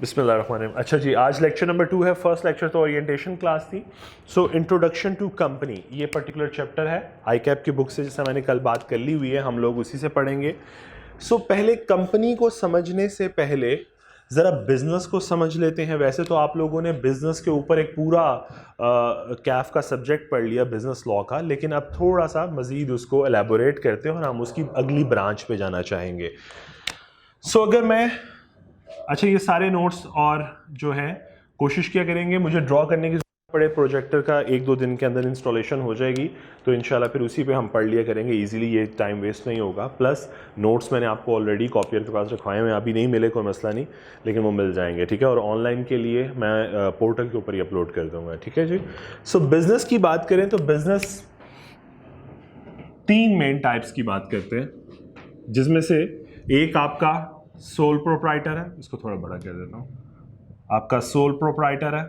बिस्मिल्लाहिर्रहमानिर्रहीम। अच्छा जी, आज लेक्चर नंबर 2 है। फर्स्ट लेक्चर तो ओरिएंटेशन क्लास थी। सो इंट्रोडक्शन टू कंपनी, ये पर्टिकुलर चैप्टर है आई कैप की बुक से, जैसे मैंने कल बात कर ली हुई है, हम लोग उसी से पढ़ेंगे। सो पहले कंपनी को समझने से पहले ज़रा बिजनेस को समझ लेते हैं। वैसे तो आप लोगों ने बिजनेस के ऊपर एक पूरा कैफ का सब्जेक्ट पढ़ लिया, बिजनेस लॉ का, लेकिन अब थोड़ा सा मज़ीद उसको एलैबोरेट करते हैं और हम उसकी अगली ब्रांच पे जाना चाहेंगे। सो अगर मैं अच्छा, ये सारे नोट्स और जो है कोशिश किया करेंगे, मुझे ड्रॉ करने की जरूरत पड़े प्रोजेक्टर का 1-2 दिन के अंदर इंस्टॉलेशन हो जाएगी, तो इंशाल्लाह फिर उसी पे हम पढ़ लिया करेंगे इजीली, ये टाइम वेस्ट नहीं होगा। प्लस नोट्स मैंने आपको ऑलरेडी कॉपियर के पास रखवाए हैं, अभी नहीं मिले कोई मसला नहीं, लेकिन वो मिल जाएंगे, ठीक है। और ऑनलाइन के लिए मैं पोर्टल के ऊपर ही अपलोड कर दूंगा, ठीक है जी। सो बिजनेस की बात करें तो बिजनेस 3 मेन टाइप्स की बात करते हैं, जिसमें से एक आपका सोल प्रोप्राइटर है, इसको थोड़ा बड़ा कर देता हूँ। आपका सोल प्रोप्राइटर है,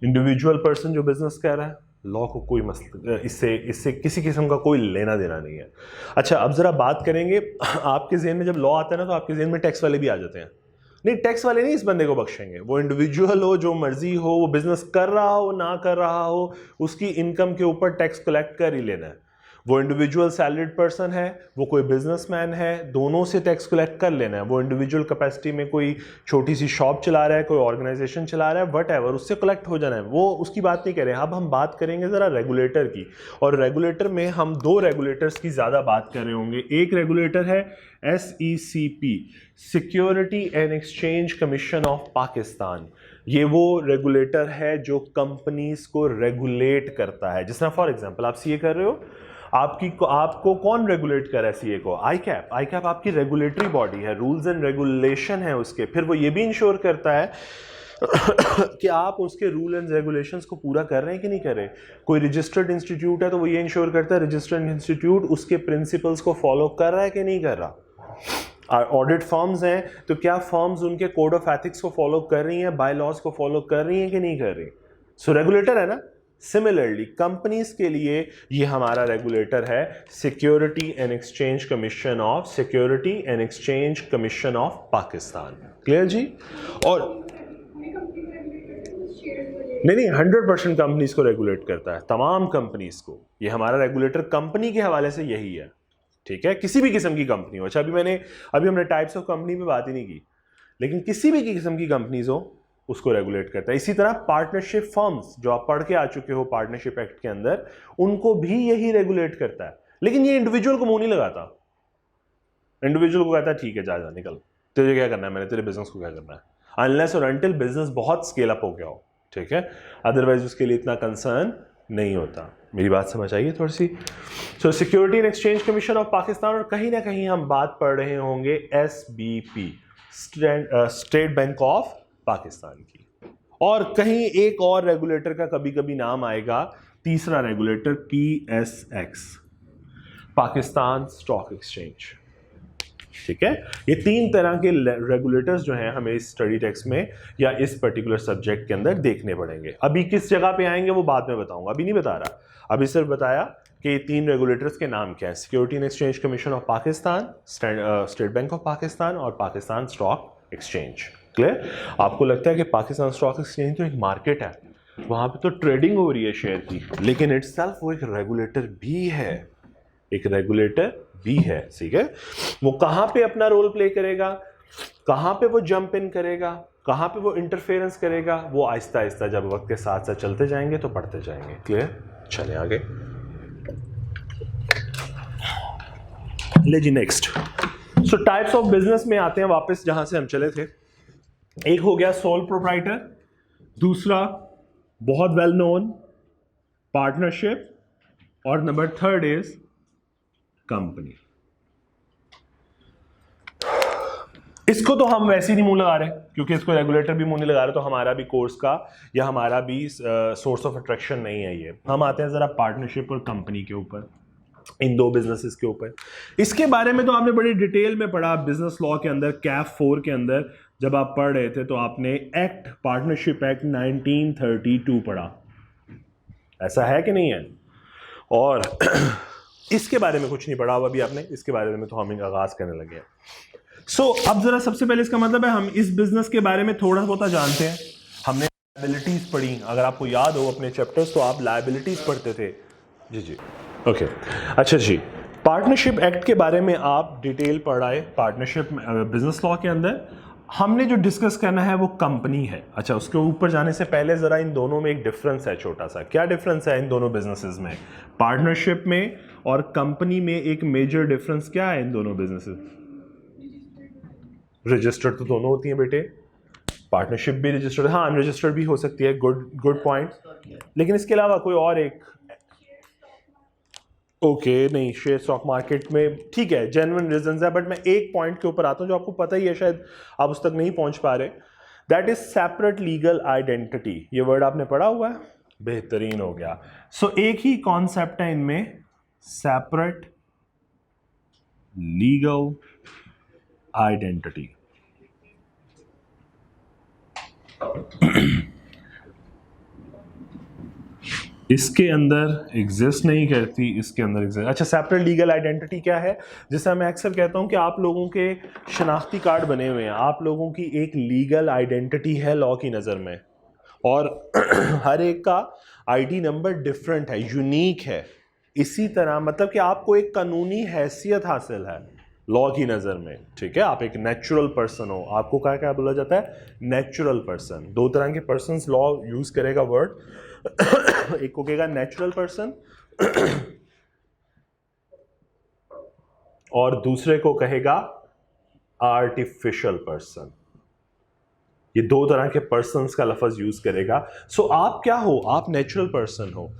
इंडिविजुअल पर्सन जो बिजनेस कर रहा है, लॉ को कोई मसला इससे किसी किस्म का कोई लेना देना नहीं है। अच्छा, अब जरा बात करेंगे, आपके जेहन में जब लॉ आता है ना, तो आपके जेहन में टैक्स वाले भी आ जाते हैं। नहीं, टैक्स वाले नहीं इस बंदे को बख्शेंगे, वो इंडिविजुअल हो, जो मर्जी हो, वो बिजनेस कर रहा हो ना कर रहा हो, उसकी इनकम के ऊपर टैक्स कलेक्ट कर ही लेना है। वो इंडिविजुअल सैलरीड पर्सन है, वो कोई बिजनेसमैन है, दोनों से टैक्स कलेक्ट कर लेना है। वो इंडिविजुअल कैपेसिटी में कोई छोटी सी शॉप चला रहा है, कोई ऑर्गेनाइजेशन चला रहा है, वट एवर, उससे कलेक्ट हो जाना है, वो उसकी बात नहीं कर रहे हैं। अब हम बात करेंगे ज़रा रेगुलेटर की, और रेगुलेटर में हम 2 रेगुलेटर्स की ज़्यादा बात कर रहे होंगे। एक रेगुलेटर है SECP, security and exchange commission of Pakistan. ये वो रेगुलेटर है जो कंपनीज को रेगुलेट करता है। जिस तरह फॉर एग्जांपल आप सीए कर रहे हो, आपको कौन रेगुलेट कर रहा है सीए को? आई कैप आपकी रेगुलेटरी बॉडी है, रूल्स एंड रेगुलेशन है उसके। फिर वो ये भी इंश्योर करता है कि आप उसके रूल एंड रेगुलेशंस को पूरा कर रहे हैं कि नहीं कर रहे। कोई रजिस्टर्ड इंस्टीट्यूट है तो वो ये इंश्योर करता है रजिस्टर्ड इंस्टीट्यूट उसके प्रिंसिपल्स को फॉलो कर रहा है कि नहीं कर रहा। ऑडिट फर्म्स हैं तो क्या फर्म्स उनके कोड ऑफ एथिक्स को फॉलो कर रही हैं, बाय लॉज को फॉलो कर रही हैं कि नहीं कर रही। सो रेगुलेटर है ना। सिमिलरली कंपनीज के लिए ये हमारा रेगुलेटर है security and exchange commission of Pakistan. Clear जी? और नहीं, 100% कंपनीज को रेगुलेट करता है, तमाम कंपनीज को। ये हमारा रेगुलेटर कंपनी के हवाले से यही है, ठीक है। किसी भी किस्म की कंपनी हो। अच्छा, अभी हमने टाइप्स ऑफ कंपनी पे बात ही नहीं की, लेकिन किसी भी किस्म की कंपनीज हो उसको रेगुलेट करता है। इसी तरह पार्टनरशिप फर्म्स जो आप पढ़ के आ चुके हो पार्टनरशिप एक्ट के अंदर, उनको भी यही रेगुलेट करता है। लेकिन ये इंडिविजुअल को मुंह नहीं लगाता। इंडिविजुअल को कहता है ठीक है, जा निकल, तुझे क्या करना है, मैंने तेरे बिजनेस को क्या करना है, अनलेस और अनटिल बिजनेस बहुत स्केल अप हो गया हो, ठीक है। अदरवाइज उसके लिए इतना कंसर्न नहीं होता। मेरी बात समझ आइए थोड़ी सी। So security and exchange commission of Pakistan, और कहीं ना कहीं हम बात पढ़ रहे होंगे SBP, state bank of Pakistan की। और कहीं एक और रेगुलेटर का कभी कभी नाम आएगा, तीसरा regulator PSX, Pakistan stock exchange, ठीक है। ये 3 तरह के रेगुलेटर्स जो हैं हमें इस स्टडी टेक्स्ट में या इस पर्टिकुलर सब्जेक्ट के अंदर देखने पड़ेंगे। अभी किस जगह पे आएंगे वो बाद में बताऊंगा, अभी नहीं बता रहा। अभी सिर्फ बताया कि ये 3 रेगुलेटर्स के नाम क्या है, security and exchange commission of Pakistan, state bank of Pakistan और पाकिस्तान स्टॉक एक्सचेंज। क्लियर? आपको लगता है कि पाकिस्तान स्टॉक एक्सचेंज तो एक मार्केट है, वहां पे तो ट्रेडिंग हो रही है शेयर की, लेकिन इटसेल्फ वो एक रेगुलेटर भी है, एक रेगुलेटर भी है, ठीक है। वो कहां पे अपना रोल प्ले करेगा, कहां पे वो जंप इन करेगा, कहां पे वो इंटरफेरेंस करेगा, वो आहिस्ता आहिस्ता जब वक्त के साथ साथ चलते जाएंगे तो पढ़ते जाएंगे। क्लियर? चले आगे। ले जी next. So types of business में आते हैं वापस जहां से हम चले थे। एक हो गया सोल प्रोप्राइटर, दूसरा बहुत वेल नोन पार्टनरशिप, और नंबर 3 इज कंपनी। इसको तो हम वैसे ही नहीं मुंह लगा रहे, क्योंकि इसको रेगुलेटर भी मुंह नहीं लगा रहे, तो हमारा भी कोर्स का या हमारा भी सोर्स ऑफ अट्रैक्शन नहीं है ये। हम आते हैं जरा पार्टनरशिप और कंपनी के ऊपर, इन 2 बिजनेसेस के ऊपर। इसके बारे में तो आपने बड़ी डिटेल में पढ़ा बिजनेस लॉ के अंदर, कैफ 4 के अंदर जब आप पढ़ रहे थे, तो आपने एक्ट, पार्टनरशिप एक्ट 1932 पढ़ा, ऐसा है कि नहीं है? और इसके बारे में कुछ नहीं पढ़ा अभी आपने, इसके बारे में तो हम आगाज करने लगे हैं। अब जरा सबसे पहले इसका मतलब है हम इस बिजनेस के बारे में थोड़ा बहुत जानते हैं। हमने लायबिलिटीज पढ़ी, अगर आपको याद हो अपने चैप्टर्स तो आप लायबिलिटीज पढ़ते थे। जी जी ओके अच्छा जी, पार्टनरशिप एक्ट के बारे में आप डिटेल पढ़ाए। पार्टनरशिप बिजनेस लॉ के अंदर हमने जो डिस्कस करना है वो कंपनी है। अच्छा, उसके ऊपर जाने से पहले ज़रा इन दोनों में एक डिफरेंस है छोटा सा। क्या डिफरेंस है इन दोनों बिजनेसेस में? पार्टनरशिप में और कंपनी में एक मेजर डिफरेंस क्या है इन दोनों बिजनेसेस? रजिस्टर्ड तो दोनों होती हैं बेटे, पार्टनरशिप भी रजिस्टर्ड, हाँ अनरजिस्टर्ड भी हो सकती है। Good point. लेकिन इसके अलावा कोई और एक नहीं, शेयर स्टॉक मार्केट में ठीक है, जेन्युइन रीजंस है, बट मैं एक पॉइंट के ऊपर आता हूं जो आपको पता ही है, शायद आप उस तक नहीं पहुंच पा रहे। That is separate legal identity. ये वर्ड आपने पढ़ा हुआ है? बेहतरीन हो गया। एक ही कॉन्सेप्ट है इनमें, सेपरेट लीगल आइडेंटिटी। इसके अंदर एग्जिस्ट नहीं करती, इसके अंदर एग्जिस्ट। अच्छा, सेपरेट लीगल आइडेंटिटी क्या है? जैसा मैं अक्सर कहता हूं कि आप लोगों के शनाख्ती कार्ड बने हुए हैं, आप लोगों की एक लीगल आइडेंटिटी है लॉ की नज़र में, और हर एक का आईडी नंबर डिफरेंट है, यूनिक है। इसी तरह मतलब कि आपको एक कानूनी हैसियत हासिल है लॉ की नज़र में, ठीक है? आप एक नेचुरल पर्सन हो, आपको क्या क्या बोला जाता है? Natural person. दो तरह के पर्सन लॉ यूज करेगा वर्ड, एक को कहेगा नेचुरल पर्सन और दूसरे को कहेगा आर्टिफिशियल पर्सन। ये दो तरह के पर्सन्स का लफ्ज यूज करेगा। आप क्या हो? आप नेचुरल पर्सन हो,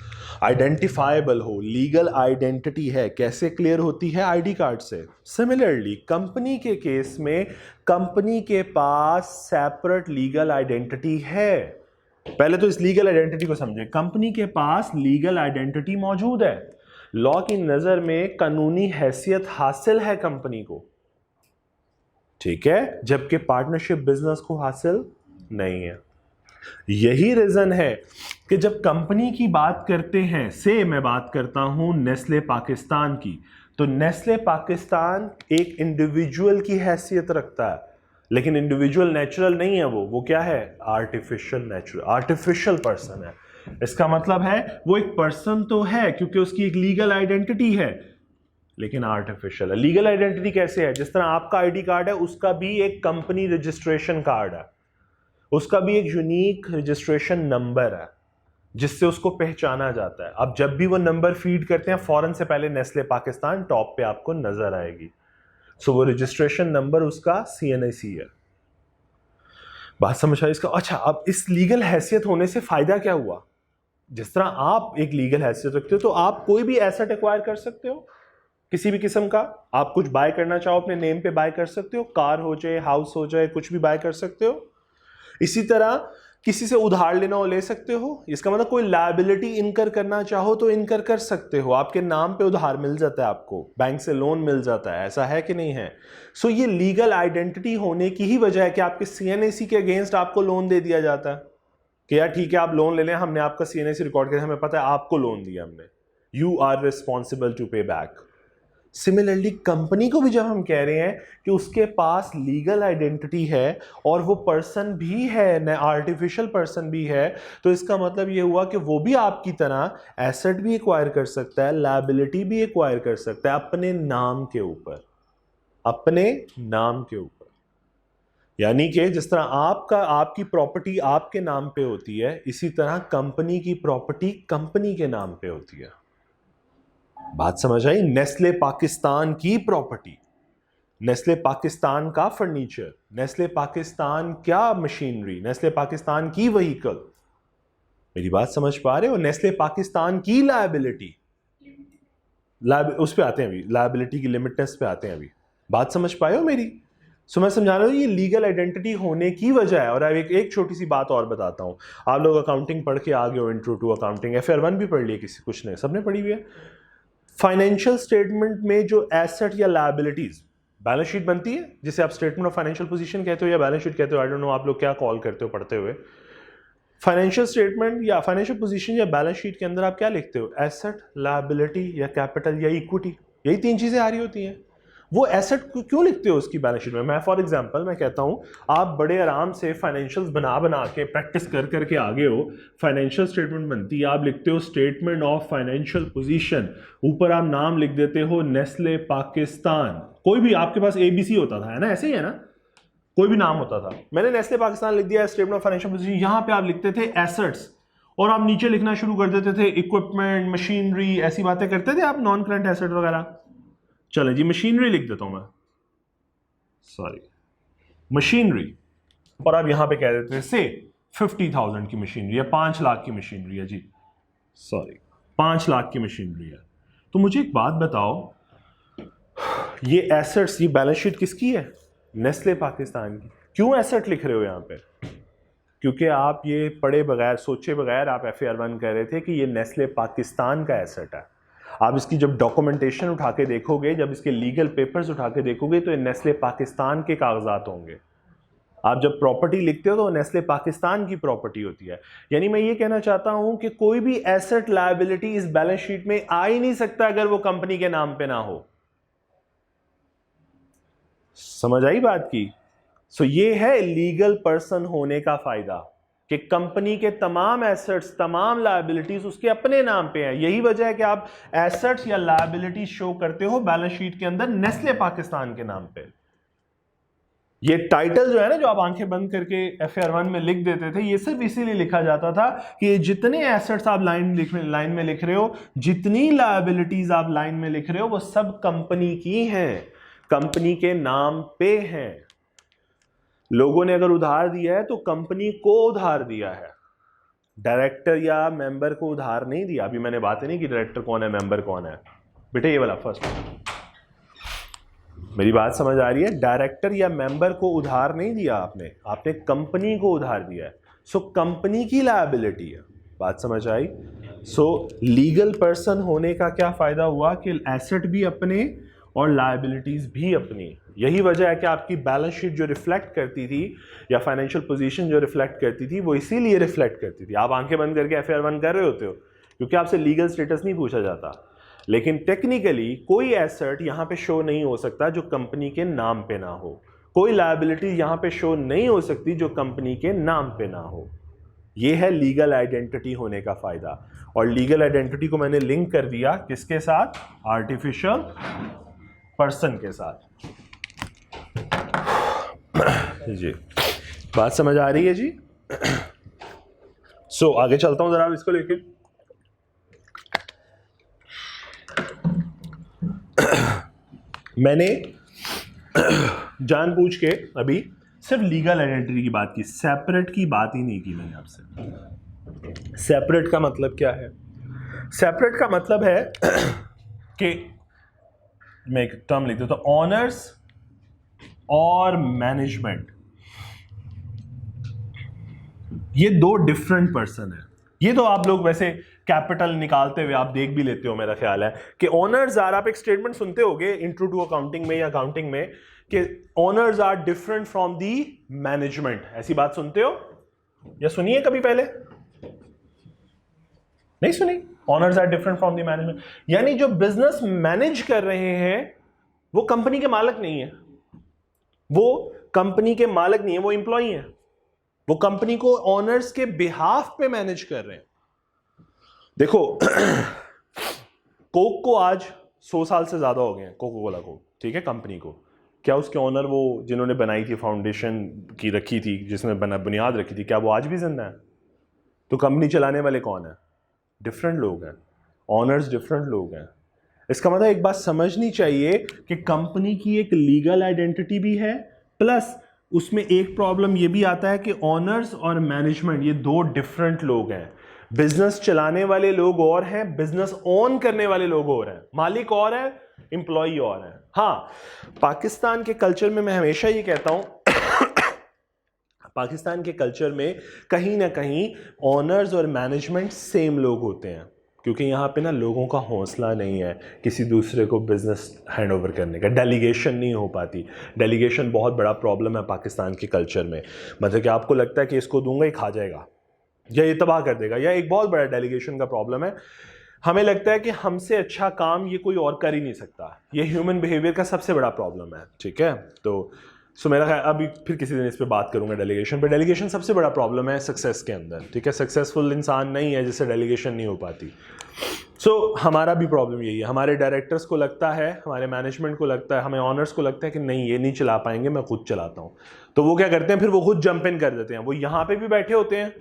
आइडेंटिफाइबल हो, लीगल आइडेंटिटी है। कैसे क्लियर होती है? आईडी कार्ड से। सिमिलरली कंपनी के केस में कंपनी के पास सेपरेट लीगल आइडेंटिटी है। पहले तो इस लीगल आइडेंटिटी को समझे। कंपनी के पास लीगल आइडेंटिटी मौजूद है, लॉ की नजर में कानूनी हैसियत हासिल है कंपनी को, ठीक है? जबकि पार्टनरशिप बिजनेस को हासिल नहीं है। यही रीजन है कि जब कंपनी की बात करते हैं, से मैं बात करता हूं नेस्ले पाकिस्तान की, तो नेस्ले पाकिस्तान एक इंडिविजुअल की हैसियत रखता है, लेकिन इंडिविजुअल नेचुरल नहीं है। वो क्या है? आर्टिफिशियल नेचुरल, आर्टिफिशियल पर्सन है। इसका मतलब है वो एक पर्सन तो है क्योंकि उसकी एक लीगल आइडेंटिटी है, लेकिन आर्टिफिशियल है। लीगल आइडेंटिटी कैसे है? जिस तरह आपका आईडी कार्ड है, उसका भी एक कंपनी रजिस्ट्रेशन कार्ड है, उसका भी एक यूनिक रजिस्ट्रेशन नंबर है जिससे उसको पहचाना जाता है। अब जब भी वो नंबर फीड करते हैं, फौरन से पहले नेस्ले पाकिस्तान टॉप पे आपको नजर आएगी। वो रजिस्ट्रेशन नंबर उसका CNIC है। बात समझ आई इसका? अच्छा, अब इस लीगल हैसियत होने से फायदा क्या हुआ? जिस तरह आप एक लीगल हैसियत रखते हो तो आप कोई भी एसेट एक्वायर कर सकते हो, किसी भी किस्म का। आप कुछ बाय करना चाहो अपने नेम पे बाय कर सकते हो, कार हो जाए, हाउस हो जाए, कुछ भी बाय कर सकते हो। इसी तरह किसी से उधार लेना हो ले सकते हो। इसका मतलब कोई लायबिलिटी इनकर करना चाहो तो इनकर कर सकते हो, आपके नाम पे उधार मिल जाता है, आपको बैंक से लोन मिल जाता है। ऐसा है कि नहीं है? ये लीगल आइडेंटिटी होने की ही वजह है कि आपके CNIC के अगेंस्ट आपको लोन दे दिया जाता है कि यार ठीक है आप लोन ले लें, हमने आपका CNIC रिकॉर्ड किया, हमें पता है आपको लोन दिया हमने, यू आर रिस्पॉन्सिबल टू पे बैक। सिमिलरली कंपनी को भी जब हम कह रहे हैं कि उसके पास लीगल आइडेंटिटी है और वो पर्सन भी है, न आर्टिफिशियल पर्सन भी है, तो इसका मतलब ये हुआ कि वो भी आपकी तरह एसेट भी एक्वायर कर सकता है, लायबिलिटी भी एक्वायर कर सकता है अपने नाम के ऊपर, अपने नाम के ऊपर। यानी कि जिस तरह आपकी प्रॉपर्टी आपके नाम पे होती है, इसी तरह कंपनी की प्रॉपर्टी कंपनी के नाम पे होती है। बात समझ आई? नेस्ले पाकिस्तान की प्रॉपर्टी, नेस्ले पाकिस्तान का फर्नीचर, नेस्ले पाकिस्तान क्या मशीनरी, नेस्ले पाकिस्तान की व्हीकल। मेरी बात समझ पा रहे हो? नेस्ले पाकिस्तान की लायबिलिटी, उस पे आते हैं अभी, लायबिलिटी की लिमिट टेस्ट पे आते हैं अभी। बात समझ पाए हो मेरी? मैं समझा रहा हूँ ये लीगल आइडेंटिटी होने की वजह है। और अब एक छोटी सी बात और बताता हूँ। आप लोग अकाउंटिंग पढ़ के आ गए हो, इंट्रो टू अकाउंटिंग, FR1 भी पढ़ लिया किसी, कुछ ने, सबने पढ़ी हुई है। फाइनेंशियल स्टेटमेंट में जो एसेट या लायबिलिटीज, बैलेंस शीट बनती है जिसे आप स्टेटमेंट ऑफ फाइनेंशियल पोजीशन कहते हो या बैलेंस शीट कहते हो, आई डोंट नो आप लोग क्या कॉल करते हो पढ़ते हुए। फाइनेंशियल स्टेटमेंट या फाइनेंशियल पोजीशन या बैलेंस शीट के अंदर आप क्या लिखते हो? एसेट, लायबिलिटी या कैपिटल या इक्विटी, यही तीन चीजें आ रही होती हैं। वो एसेट क्यों लिखते हो उसकी बैलेंस शीट में? मैं फॉर एग्जांपल मैं कहता हूँ आप बड़े आराम से फाइनेंशियल्स बना के प्रैक्टिस कर करके आगे हो, फाइनेंशियल स्टेटमेंट बनती है, आप लिखते हो स्टेटमेंट ऑफ फाइनेंशियल पोजीशन, ऊपर आप नाम लिख देते हो नेस्ले पाकिस्तान, कोई भी आपके पास ABC होता था, है ना, ऐसे ही है ना, कोई भी नाम होता था, मैंने नेस्ले पाकिस्तान लिख दिया, स्टेटमेंट ऑफ फाइनेंशियल पोजीशन, यहां पे आप लिखते थे एसेट्स और आप नीचे लिखना शुरू कर देते थे इक्विपमेंट, मशीनरी, ऐसी बातें करते थे आप, नॉन करंट एसेट वगैरह। चले जी मशीनरी लिख देता हूं मैं, सॉरी मशीनरी, और आप यहां पे कह देते थे से 50,000 की मशीनरी है, 5 लाख की मशीनरी है जी, सॉरी 5 लाख की मशीनरी है। तो मुझे एक बात बताओ, ये एसेट्स, ये बैलेंस शीट किसकी है? नेस्ले पाकिस्तान की। क्यों एसेट लिख रहे हो यहां पे? क्योंकि आप ये पढ़े बगैर, सोचे बगैर आप FAR1 कह रहे थे कि ये नेस्ले पाकिस्तान का एसेट है। आप इसकी जब डॉक्यूमेंटेशन उठा के देखोगे, जब इसके लीगल पेपर्स उठा के देखोगे, तो ये नेस्ले पाकिस्तान के कागजात होंगे। आप जब प्रॉपर्टी लिखते हो तो नेस्ले पाकिस्तान की प्रॉपर्टी होती है। यानी मैं ये कहना चाहता हूं कि कोई भी एसेट लायबिलिटी इस बैलेंस शीट में आ ही नहीं सकता अगर वो कंपनी के नाम पे ना हो। समझ आई बात की? सो ये है लीगल पर्सन होने का फायदा, कि कंपनी के तमाम एसेट्स, तमाम लायबिलिटीज उसके अपने नाम पे हैं। यही वजह है कि आप एसेट्स या लायबिलिटीज शो करते हो बैलेंस शीट के अंदर नेस्ले पाकिस्तान के नाम पे। ये टाइटल जो है ना, जो आप आंखें बंद करके FAR1 में लिख देते थे, ये सिर्फ इसीलिए लिखा जाता था कि जितने एसेट्स आप लाइन में लिख रहे हो, जितनी लायबिलिटीज आप लाइन में लिख रहे हो, वो सब कंपनी की हैं, कंपनी के नाम पे हैं। लोगों ने अगर उधार दिया है तो कंपनी को उधार दिया है, डायरेक्टर या मेंबर को उधार नहीं दिया। अभी मैंने बात नहीं कि डायरेक्टर कौन है, मेंबर कौन है, बेटे ये वाला फर्स्ट, मेरी बात समझ आ रही है? डायरेक्टर या मेंबर को उधार नहीं दिया आपने, आपने कंपनी को उधार दिया है। सो कंपनी की लायबिलिटी है। बात समझ आई? सो लीगल पर्सन होने का क्या फायदा हुआ कि एसेट भी अपने और लायबिलिटीज भी अपनी। यही वजह है कि आपकी बैलेंस शीट जो रिफ्लेक्ट करती थी, या फाइनेंशियल पोजीशन जो रिफ्लेक्ट करती थी, वो इसीलिए रिफ्लेक्ट करती थी। आप आंखें बंद करके FAR1 कर रहे होते हो क्योंकि आपसे लीगल स्टेटस नहीं पूछा जाता, लेकिन टेक्निकली कोई एसेट यहां पे शो नहीं हो सकता जो कंपनी के नाम पे ना हो, कोई लायबिलिटी यहां पे शो नहीं हो सकती जो कंपनी के नाम पे ना हो। यह है लीगल आइडेंटिटी होने का फायदा। और लीगल आइडेंटिटी को मैंने लिंक कर दिया किसके साथ? आर्टिफिशियल पर्सन के साथ। जी बात समझ आ रही है जी? सो आगे चलता हूं जरा इसको लेके। मैंने जानबूझ के अभी सिर्फ लीगल आइडेंटिटी की बात की, सेपरेट की बात ही नहीं की मैंने आपसे। सेपरेट का मतलब क्या है? सेपरेट का मतलब है कि मैं एक टर्म लिख देता हूं, ऑनर्स और मैनेजमेंट, ये दो डिफरेंट पर्सन है। ये तो आप लोग वैसे कैपिटल निकालते हुए आप देख भी लेते हो, मेरा ख्याल है कि ओनर्स आर, आप एक स्टेटमेंट सुनते होगे इंट्रो टू अकाउंटिंग में या अकाउंटिंग में, कि owners are different from the management. ऐसी बात सुनते हो या सुनिए कभी पहले? नहीं सुनी? Owners are different from the management, यानी जो बिजनेस मैनेज कर रहे हैं वो कंपनी के मालिक नहीं है, वो कंपनी के मालिक नहीं है, वो एम्प्लॉई है, वो कंपनी को ओनर्स के बिहाफ पे मैनेज कर रहे हैं। देखो कोक को आज 100 साल से ज्यादा हो गए हैं, कोको कोला को, ठीक है, कंपनी को। क्या उसके ओनर वो जिन्होंने बनाई थी, फाउंडेशन की रखी थी, जिसने बुनियाद रखी थी, क्या वो आज भी जिंदा है? तो कंपनी चलाने वाले कौन है? डिफरेंट लोग हैं, ओनर्स डिफरेंट लोग हैं। इसका मतलब एक बात समझनी चाहिए कि कंपनी की एक लीगल आइडेंटिटी भी है, प्लस उसमें एक प्रॉब्लम ये भी आता है कि ओनर्स और मैनेजमेंट ये दो डिफरेंट लोग हैं। बिजनेस चलाने वाले लोग और हैं, बिजनेस ओन करने वाले लोग और हैं, मालिक और है, एम्प्लॉय और है। हाँ, पाकिस्तान के कल्चर में मैं हमेशा ये कहता हूं पाकिस्तान के कल्चर में कहीं ना कहीं ओनर्स और मैनेजमेंट सेम लोग होते हैं, क्योंकि यहाँ पे ना लोगों का हौसला नहीं है किसी दूसरे को बिजनेस हैंड ओवर करने का, डेलीगेशन नहीं हो पाती। डेलीगेशन बहुत बड़ा प्रॉब्लम है पाकिस्तान के कल्चर में। मतलब कि आपको लगता है कि इसको दूंगा ये खा जाएगा या ये तबाह कर देगा, या एक बहुत बड़ा डेलीगेशन का प्रॉब्लम है। हमें लगता है कि हमसे अच्छा काम ये कोई और कर ही नहीं सकता। ये ह्यूमन बिहेवियर का सबसे बड़ा प्रॉब्लम है, ठीक है। तो मेरा ख्याल, अभी फिर किसी दिन इस पे बात करूंगा डेलीगेशन पे। डेलीगेशन सबसे बड़ा प्रॉब्लम है सक्सेस के अंदर, ठीक है। सक्सेसफुल इंसान नहीं है जिससे डेलीगेशन नहीं हो पाती। हमारा भी प्रॉब्लम यही है। हमारे डायरेक्टर्स को लगता है, हमारे मैनेजमेंट को लगता है, हमें ऑनर्स को लगता है कि नहीं ये नहीं चला पाएंगे, मैं खुद चलाता हूँ। तो वो क्या करते हैं, फिर वो खुद जंप इन कर देते हैं। वो यहाँ पे भी बैठे होते हैं,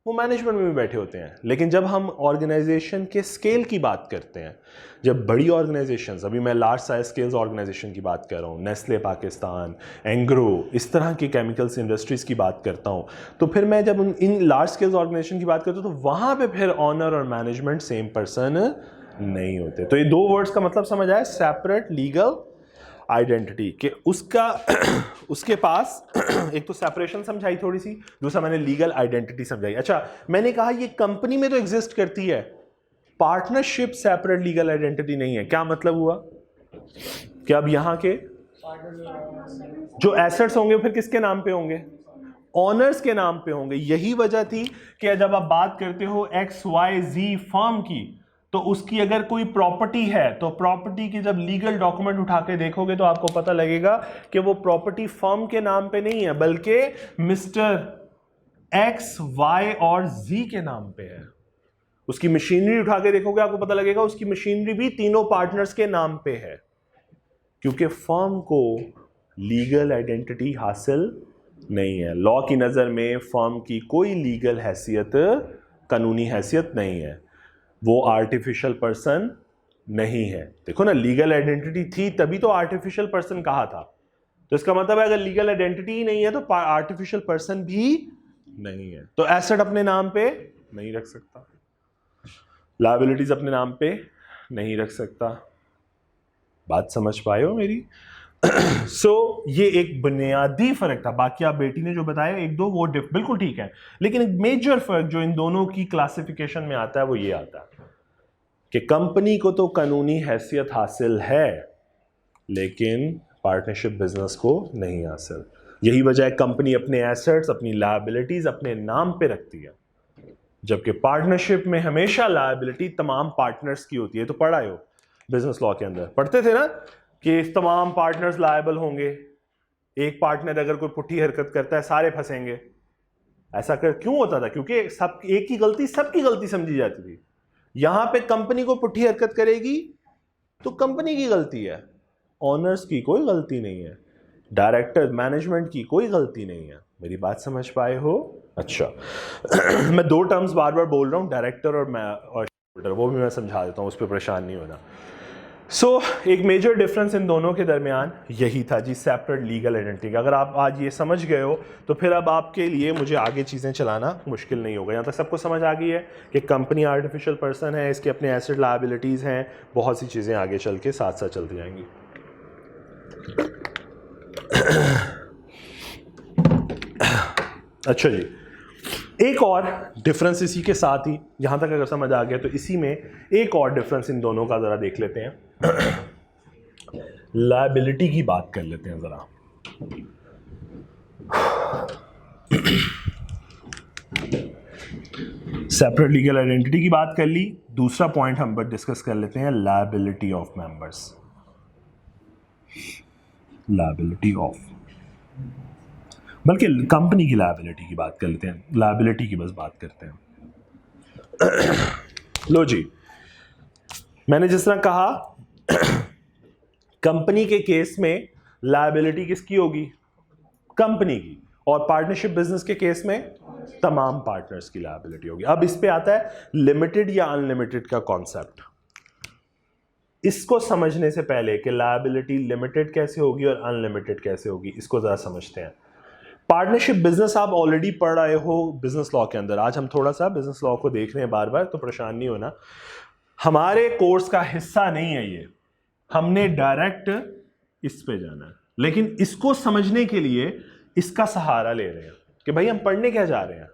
वो मैनेजमेंट में भी बैठे होते हैं। लेकिन जब हम ऑर्गेनाइजेशन के स्केल की बात करते हैं, जब बड़ी ऑर्गेनाइजेशंस, अभी मैं लार्ज साइज स्केल्स ऑर्गेनाइजेशन की बात कर रहा हूँ, नेस्ले पाकिस्तान, एंग्रो, इस तरह की केमिकल्स इंडस्ट्रीज की बात करता हूँ, तो फिर मैं जब इन लार्ज स्केल्स ऑर्गेनाइजेशन की बात करता हूँ तो वहाँ पे फिर ऑनर और मैनेजमेंट सेम पर्सन नहीं होते। तो ये दो वर्ड्स का मतलब समझ आया, सेपरेट लीगल आइडेंटिटी के उसका उसके पास एक तो सेपरेशन समझाई थोड़ी सी, दूसरा मैंने लीगल आइडेंटिटी समझाई। अच्छा, मैंने कहा ये कंपनी में तो एग्जिस्ट करती है, पार्टनरशिप सेपरेट लीगल आइडेंटिटी नहीं है। क्या मतलब हुआ कि अब यहां के जो एसेट्स होंगे फिर किसके नाम पे होंगे, ऑनर्स के नाम पे होंगे। यही वजह थी कि जब आप बात करते हो XYZ फर्म की, तो उसकी अगर कोई प्रॉपर्टी है तो प्रॉपर्टी की जब लीगल डॉक्यूमेंट उठा के देखोगे तो आपको पता लगेगा कि वो प्रॉपर्टी फर्म के नाम पे नहीं है, बल्कि मिस्टर X, Y और Z के नाम पे है। उसकी मशीनरी उठा के देखोगे आपको पता लगेगा उसकी मशीनरी भी तीनों पार्टनर्स के नाम पे है, क्योंकि फर्म को लीगल आइडेंटिटी हासिल नहीं है। लॉ की नजर में फर्म की कोई लीगल हैसियत, कानूनी हैसियत नहीं है, वो आर्टिफिशियल पर्सन नहीं है। देखो ना, लीगल आइडेंटिटी थी तभी तो आर्टिफिशियल पर्सन कहा था। तो इसका मतलब है अगर लीगल आइडेंटिटी ही नहीं है तो आर्टिफिशियल पर्सन भी नहीं है। तो एसेट अपने नाम पे नहीं रख सकता, लायबिलिटीज अपने नाम पे नहीं रख सकता। बात समझ पाए हो मेरी? ये एक बुनियादी फर्क था। बाकी आप बेटी ने जो बताया एक दो वो बिल्कुल ठीक है, लेकिन एक मेजर फर्क जो इन दोनों की क्लासिफिकेशन में आता है वो ये आता है कि कंपनी को तो कानूनी हैसियत हासिल है लेकिन पार्टनरशिप बिजनेस को नहीं हासिल। यही वजह है कंपनी अपने एसेट्स, अपनी लायबिलिटीज अपने नाम पे रखती है, जबकि पार्टनरशिप में हमेशा लायबिलिटी तमाम पार्टनर्स की होती है। तो पढ़ा हो बिजनेस लॉ के अंदर, पढ़ते थे ना कि तमाम पार्टनर्स लायबल होंगे, एक पार्टनर अगर कोई पुट्ठी हरकत करता है सारे फंसेंगे। ऐसा कर क्यों होता था? क्योंकि सब एक की गलती सबकी गलती समझी जाती थी। यहां पे कंपनी को पुट्ठी हरकत करेगी तो कंपनी की गलती है, ऑनर्स की कोई गलती नहीं है, डायरेक्टर मैनेजमेंट की कोई गलती नहीं है। मेरी बात समझ पाए हो? अच्छा मैं दो टर्म्स बार बार बोल रहा हूं, डायरेक्टर और वो भी मैं समझा देता हूं, उस पर परेशान नहीं होना। एक मेजर डिफरेंस इन दोनों के दरमियान यही था जी, सेपरेट लीगल आइडेंटिटी। अगर आप आज ये समझ गए हो तो फिर अब आपके लिए मुझे आगे चीज़ें चलाना मुश्किल नहीं होगा। यहाँ तक सबको समझ आ गई है कि कंपनी आर्टिफिशियल पर्सन है, इसके अपने एसेट लायबिलिटीज़ हैं, बहुत सी चीज़ें आगे चल के साथ साथ चलती जाएंगी। अच्छा जी, एक और डिफरेंस इसी के साथ ही, यहां तक अगर समझ आ गया तो इसी में एक और डिफरेंस इन दोनों का जरा देख लेते हैं। लायबिलिटी की बात कर लेते हैं जरा। सेपरेट लीगल आइडेंटिटी की बात कर ली, दूसरा पॉइंट हम डिस्कस कर लेते हैं liability of members. Liability of, बल्कि कंपनी की लायबिलिटी की बात कर लेते हैं, लायबिलिटी की बस बात करते हैं। लो जी, मैंने जिस तरह कहा कंपनी के केस में लायबिलिटी किसकी होगी? कंपनी की। और पार्टनरशिप बिजनेस के केस में तमाम पार्टनर्स की लायबिलिटी होगी। अब इस पे आता है लिमिटेड या अनलिमिटेड का कॉन्सेप्ट। इसको समझने से पहले कि लायबिलिटी लिमिटेड कैसे होगी और अनलिमिटेड कैसे होगी, इसको जरा समझते हैं। पार्टनरशिप बिजनेस आप ऑलरेडी पढ़ रहे हो बिजनेस लॉ के अंदर। आज हम थोड़ा सा बिजनेस लॉ को देख रहे हैं बार बार, तो परेशान नहीं होना, हमारे कोर्स का हिस्सा नहीं है ये, हमने डायरेक्ट इस पे जाना है। लेकिन इसको समझने के लिए इसका सहारा ले रहे हैं कि भाई हम पढ़ने क्या जा रहे हैं।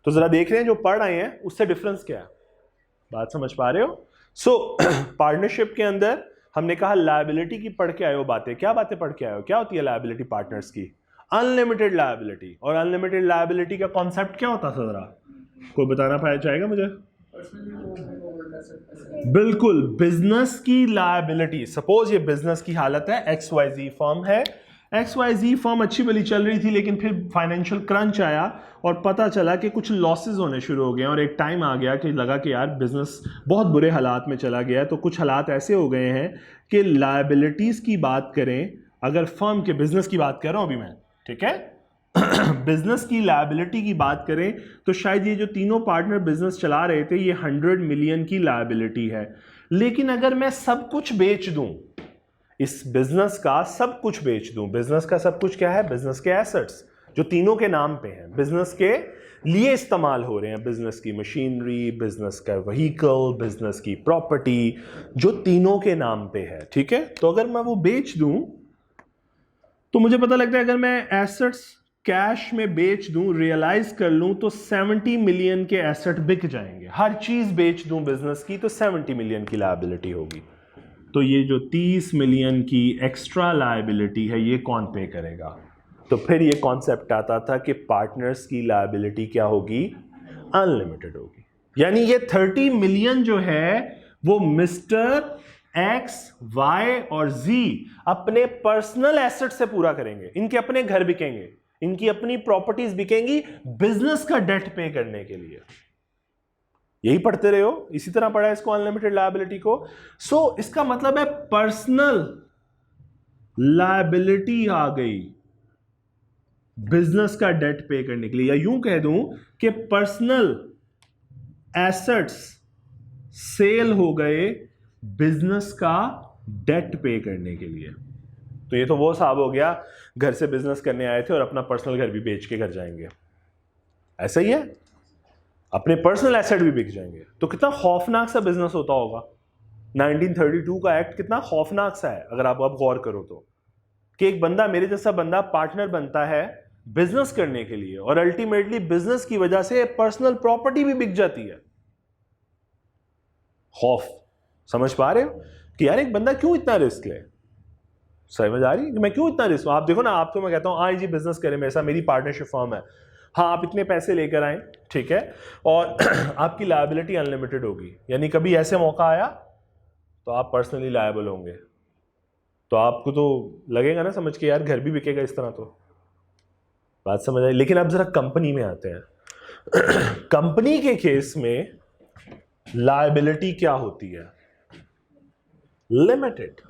तो जरा देख रहे हैं जो पढ़ रहे हैं उससे डिफरेंस क्या है, बात समझ पा रहे हो? पार्टनरशिप के अंदर हमने कहा लायबिलिटी की पढ़ के आए हो बातें। क्या बातें पढ़ के आए हो? क्या होती है लायबिलिटी पार्टनर्स की? Unlimited liability. और अनलिमिटेड लायबिलिटी का कॉन्सेप्ट क्या होता था, जरा कोई बताना पाया जाएगा मुझे? बिल्कुल, बिजनेस की लायबिलिटी, सपोज ये बिजनेस की हालत है, XYZ फर्म है, XYZ फर्म अच्छी भली चल रही थी, लेकिन फिर फाइनेंशियल क्रंच आया और पता चला कि कुछ लॉसेस होने शुरू हो गए और एक टाइम आ गया कि लगा कि यार बिजनेस बहुत बुरे हालात में चला गया। तो कुछ हालात ऐसे हो गए हैं कि लायबिलिटीज की बात करें, अगर फर्म के बिजनेस की बात कर रहा हूं अभी मैं, ठीक है, बिजनेस की लायबिलिटी की बात करें तो शायद ये जो तीनों पार्टनर बिजनेस चला रहे थे ये 100 मिलियन की लायबिलिटी है। लेकिन अगर मैं सब कुछ बेच दूं, इस बिजनेस का सब कुछ बेच दूं, बिजनेस का सब कुछ क्या है, बिजनेस के एसेट्स जो तीनों के नाम पे हैं, बिजनेस के लिए इस्तेमाल हो रहे हैं, बिजनेस की मशीनरी, बिजनेस का व्हीकल, बिजनेस की प्रॉपर्टी जो तीनों के नाम पे है, ठीक है। तो अगर मैं वो बेच दूं तो मुझे पता लगता है अगर मैं एसेट्स कैश में बेच दूं, रियलाइज कर लूं, तो 70 मिलियन के एसेट बिक जाएंगे। हर चीज बेच दूं बिजनेस की तो 70 मिलियन की लायबिलिटी होगी। तो ये जो 30 मिलियन की एक्स्ट्रा लायबिलिटी है ये कौन पे करेगा? तो फिर ये कॉन्सेप्ट आता था कि पार्टनर्स की लायबिलिटी क्या होगी, अनलिमिटेड होगी। यानी ये 30 मिलियन जो है वो मिस्टर X, Y और Z अपने पर्सनल एसेट से पूरा करेंगे। इनके अपने घर बिकेंगे, इनकी अपनी प्रॉपर्टीज बिकेंगी बिजनेस का डेट पे करने के लिए। यही पढ़ते रहे हो, इसी तरह पढ़ा है इसको, अनलिमिटेड लायबिलिटी को। सो इसका मतलब है पर्सनल लायबिलिटी आ गई बिजनेस का डेट पे करने के लिए, या यूं कह दूं कि पर्सनल एसेट्स सेल हो गए बिजनेस का डेट पे करने के लिए। तो ये तो वो साहब हो गया, घर से बिजनेस करने आए थे और अपना पर्सनल घर भी बेच के घर जाएंगे, ऐसा ही है, अपने पर्सनल एसेट भी बिक जाएंगे। तो कितना खौफनाक सा बिजनेस होता होगा। 1932 का एक्ट कितना खौफनाक सा है अगर आप अब गौर करो तो, कि एक बंदा, मेरे जैसा बंदा पार्टनर बनता है बिजनेस करने के लिए और अल्टीमेटली बिजनेस की वजह से पर्सनल प्रॉपर्टी भी बिक जाती है। खौफ, समझ पा रहे हो कि यार एक बंदा क्यों इतना रिस्क ले? समझ आ रही है कि मैं क्यों इतना रिस्क? आप देखो ना, आप तो मैं कहता हूं हाँ जी बिजनेस करें मेरे साथ, मेरी पार्टनरशिप फर्म है, हाँ आप इतने पैसे लेकर आए, ठीक है, और आपकी लायबिलिटी अनलिमिटेड होगी। यानी कभी ऐसे मौका आया तो आप पर्सनली लायबल होंगे, तो आपको तो लगेगा ना समझ के यार घर भी बिकेगा इस तरह। तो बात समझ आई। लेकिन अब जरा कंपनी में आते हैं। कंपनी के केस में लायबिलिटी क्या होती है? लिमिटेड।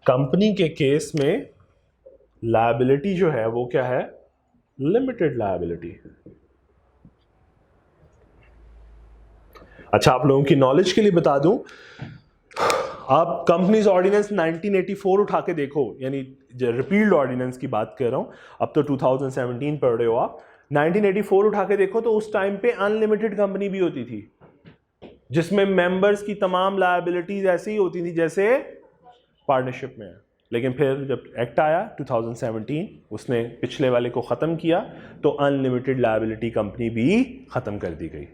कंपनी के केस में लायबिलिटी जो है वो क्या है? Limited liability. अच्छा, आप लोगों की नॉलेज के लिए बता दूं, आप कंपनीज ऑर्डिनेंस 1984 उठा के देखो, यानी रिपील्ड ऑर्डिनेंस की बात कर रहा हूं, अब तो 2017 पढ़ रहे हो आप। 1984 उठा के देखो तो उस टाइम पे अनलिमिटेड कंपनी भी होती थी, जिसमें मेंबर्स की तमाम लायबिलिटीज ऐसी ही होती थी जैसे पार्टनरशिप में है। लेकिन फिर जब एक्ट आया 2017, उसने पिछले वाले को ख़त्म किया, तो अनलिमिटेड लायबिलिटी कंपनी भी ख़त्म कर दी गई।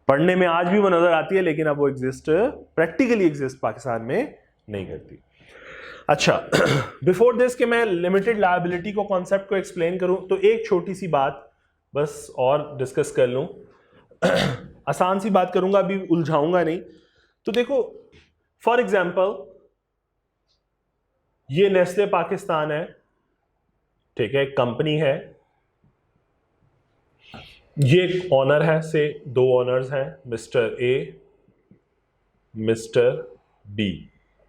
पढ़ने में आज भी वो नज़र आती है, लेकिन अब वो प्रैक्टिकली एग्जिस्ट पाकिस्तान में नहीं करती। अच्छा, बिफोर दिस कि मैं लिमिटेड लायबिलिटी को, कॉन्सेप्ट को एक्सप्लेन करूं, तो एक छोटी सी बात बस और डिस्कस कर लूं। आसान सी बात करूंगा, अभी उलझाऊंगा नहीं। तो देखो, फॉर एग्जाम्पल ये नेस्ले पाकिस्तान है, ठीक है, कंपनी है, ये एक ऑनर है, से दो ऑनर्स हैं, मिस्टर ए, मिस्टर बी,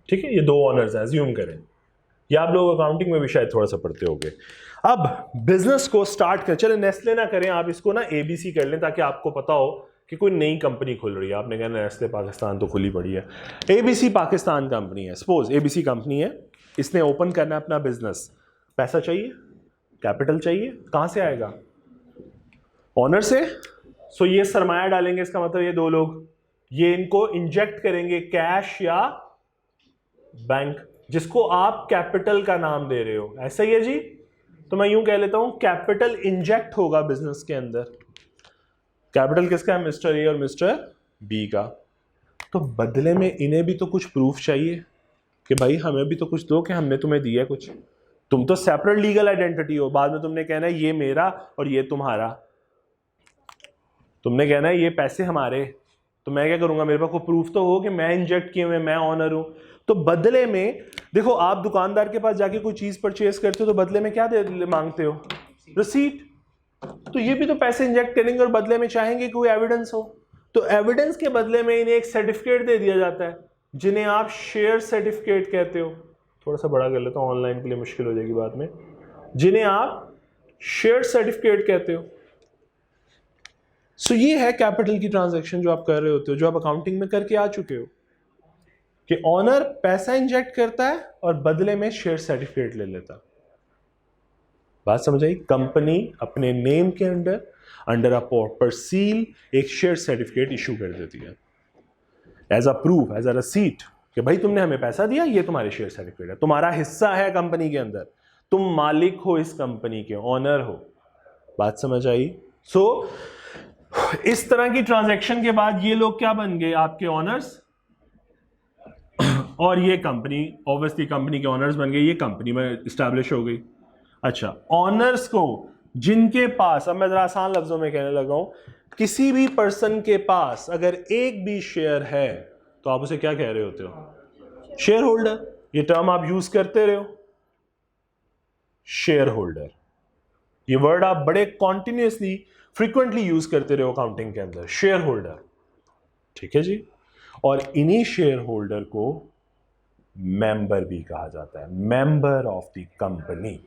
ठीक है, ये दो ऑनर्स हैं, अज्यूम करें। या आप लोग अकाउंटिंग में भी शायद थोड़ा सा पढ़ते होंगे। अब बिजनेस को स्टार्ट कर, चले नेस्ले ना करें, आप इसको ना एबीसी कर लें, ताकि आपको पता हो कि कोई नई कंपनी खुल रही है। आपने कहा नेस्ले पाकिस्तान तो खुली पड़ी है, एबीसी पाकिस्तान कंपनी है, सपोज एबीसी कंपनी है, इसने ओपन करना है अपना बिजनेस। पैसा चाहिए, कैपिटल चाहिए, कहां से आएगा? ऑनर से। सो ये सरमाया डालेंगे, इसका मतलब ये दो लोग, ये इनको इंजेक्ट करेंगे कैश या बैंक, जिसको आप कैपिटल का नाम दे रहे हो, ऐसा ही है जी। तो मैं यूं कह लेता हूं कैपिटल इंजेक्ट होगा बिजनेस के अंदर। कैपिटल किसका है? मिस्टर ए और मिस्टर बी का। तो बदले में इन्हें भी तो कुछ प्रूफ चाहिए कि भाई हमें भी तो कुछ दो कि हमने तुम्हें दिया कुछ। तुम तो सेपरेट लीगल आइडेंटिटी हो, बाद में तुमने कहना है ये मेरा और ये तुम्हारा, तुमने कहना है ये पैसे हमारे, तो मैं क्या करूंगा, मेरे पास कोई प्रूफ तो हो कि मैं इंजेक्ट किए हुए, मैं ऑनर हूं। तो बदले में देखो, आप दुकानदार के पास जाके कोई चीज परचेज करते हो तो बदले में क्या मांगते हो, रिसीट। तो ये भी तो पैसे इंजेक्ट करेंगे और बदले में चाहेंगे कोई एविडेंस हो। तो एविडेंस के बदले में इन्हें एक सर्टिफिकेट दे दिया जाता है, जिन्हें आप शेयर सर्टिफिकेट कहते हो। थोड़ा सा बड़ा कर लेता हूं, ऑनलाइन के लिए मुश्किल हो जाएगी बाद में। जिन्हें आप शेयर सर्टिफिकेट कहते हो। सो ये है कैपिटल की ट्रांजैक्शन जो आप कर रहे होते हो, जो आप अकाउंटिंग में करके आ चुके हो, कि ऑनर पैसा इंजेक्ट करता है और बदले में शेयर सर्टिफिकेट ले लेता है। बात समझ आई? कंपनी अपने नेम के अंडर अ प्रॉपर सील एक शेयर सर्टिफिकेट इशू कर देती है as a proof, as a receipt, कि भाई तुमने हमें पैसा दिया, ये तुम्हारे शेयर सर्टिफिकेट है, तुम्हारा हिस्सा है कंपनी के अंदर, तुम मालिक हो इस कंपनी के, ऑनर हो। बात समझ आई? सो इस तरह की ट्रांजैक्शन के बाद ये लोग क्या बन गए, आपके ऑनर्स, और ये कंपनी ऑब्वियसली कंपनी के ऑनर्स बन गए, ये कंपनी में इस्टेब्लिश हो गई। अच्छा, ऑनर्स को जिनके पास, अब मैं जरा आसान लफ्जों में कहने लगा हूं, किसी भी पर्सन के पास अगर एक भी शेयर है तो आप उसे क्या कह रहे होते हो, शेयर होल्डर। ये टर्म आप यूज करते रहे हो, शेयर होल्डर। ये वर्ड आप बड़े कॉन्टिन्यूसली फ्रीक्वेंटली यूज करते रहे हो अकाउंटिंग के अंदर, शेयर होल्डर। ठीक है जी। और इन्हीं शेयर होल्डर को मेंबर भी कहा जाता है, member of the company.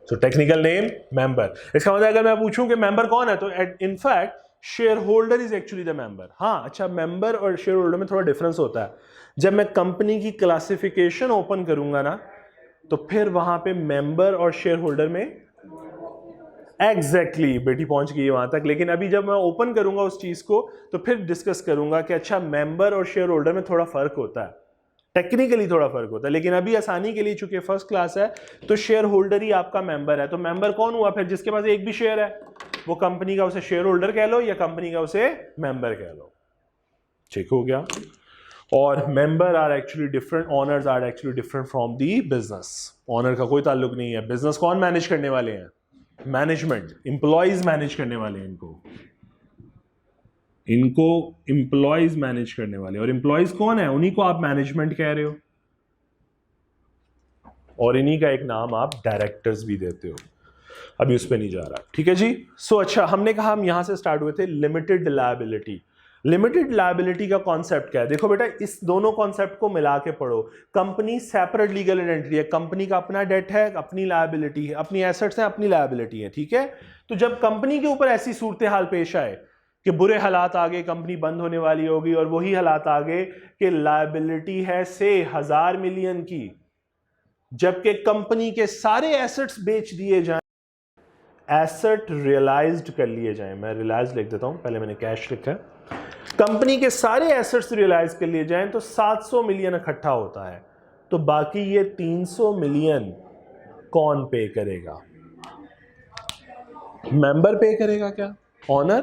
So technical name member. इसका मतलब अगर मैं पूछूं कि मेंबर कौन है, तो in fact share holder is actually the member. हाँ, अच्छा, मेंबर और शेयर होल्डर में थोड़ा डिफरेंस होता है। जब मैं कंपनी की क्लासिफिकेशन ओपन करूंगा ना, तो फिर वहां पे मेंबर और शेयर होल्डर में एग्जैक्टली बेटी पहुंच गई वहां तक। लेकिन अभी जब मैं ओपन करूंगा उस चीज को, तो फिर डिस्कस करूंगा कि अच्छा, मेंबर और शेयर होल्डर में थोड़ा फर्क होता है, टेक्निकली थोड़ा फर्क होता है। लेकिन अभी आसानी के लिए चूंकि फर्स्ट क्लास है, तो शेयर होल्डर ही आपका मेंबर है। तो मेंबर कौन हुआ फिर, जिसके पास एक भी शेयर है, वो कंपनी का उसे शेयर होल्डर कह लो या कंपनी का उसे मेंबर कह लो। ठीक हो गया। और member are actually different, owners are actually different from the business. Owner का कोई ताल्लुक नहीं है। बिजनेस कौन मैनेज करने वाले हैं, मैनेजमेंट, इंप्लॉइज मैनेज करने वाले हैं इनको इंप्लॉइज मैनेज करने वाले। और इंप्लॉइज कौन है, उन्हीं को आप मैनेजमेंट कह रहे हो, और इन्हीं का एक नाम आप डायरेक्टर्स भी देते हो। अभी उस पर नहीं जा रहा। ठीक है जी। सो अच्छा, हमने कहा हम यहां से स्टार्ट हुए थे, लिमिटेड लायबिलिटी। लिमिटेड लायबिलिटी का कॉन्सेप्ट क्या है? देखो बेटा, इस दोनों कॉन्सेप्ट को मिला के पढ़ो। कंपनी सेपरेट लीगल एंटिटी है, कंपनी का अपना डेट है, अपनी लायबिलिटी है, अपनी एसेट्स है, अपनी लायबिलिटी है। ठीक है। तो जब कंपनी के ऊपर ऐसी सूरत हाल पेश आए कि बुरे हालात आ गए, कंपनी बंद होने वाली होगी, और वही हालात आ गए कि लायबिलिटी है से 1000 मिलियन की, जबकि कंपनी के सारे एसेट्स बेच दिए जाएं, एसेट रियलाइज्ड कर लिए जाएं। मैं रियलाइज लिख देता हूं, पहले मैंने कैश लिखा है। कंपनी के सारे एसेट्स रियलाइज कर लिए जाएं तो 700 मिलियन इकट्ठा होता है। तो बाकी ये 300 मिलियन कौन पे करेगा? मेंबर पे करेगा क्या, ऑनर?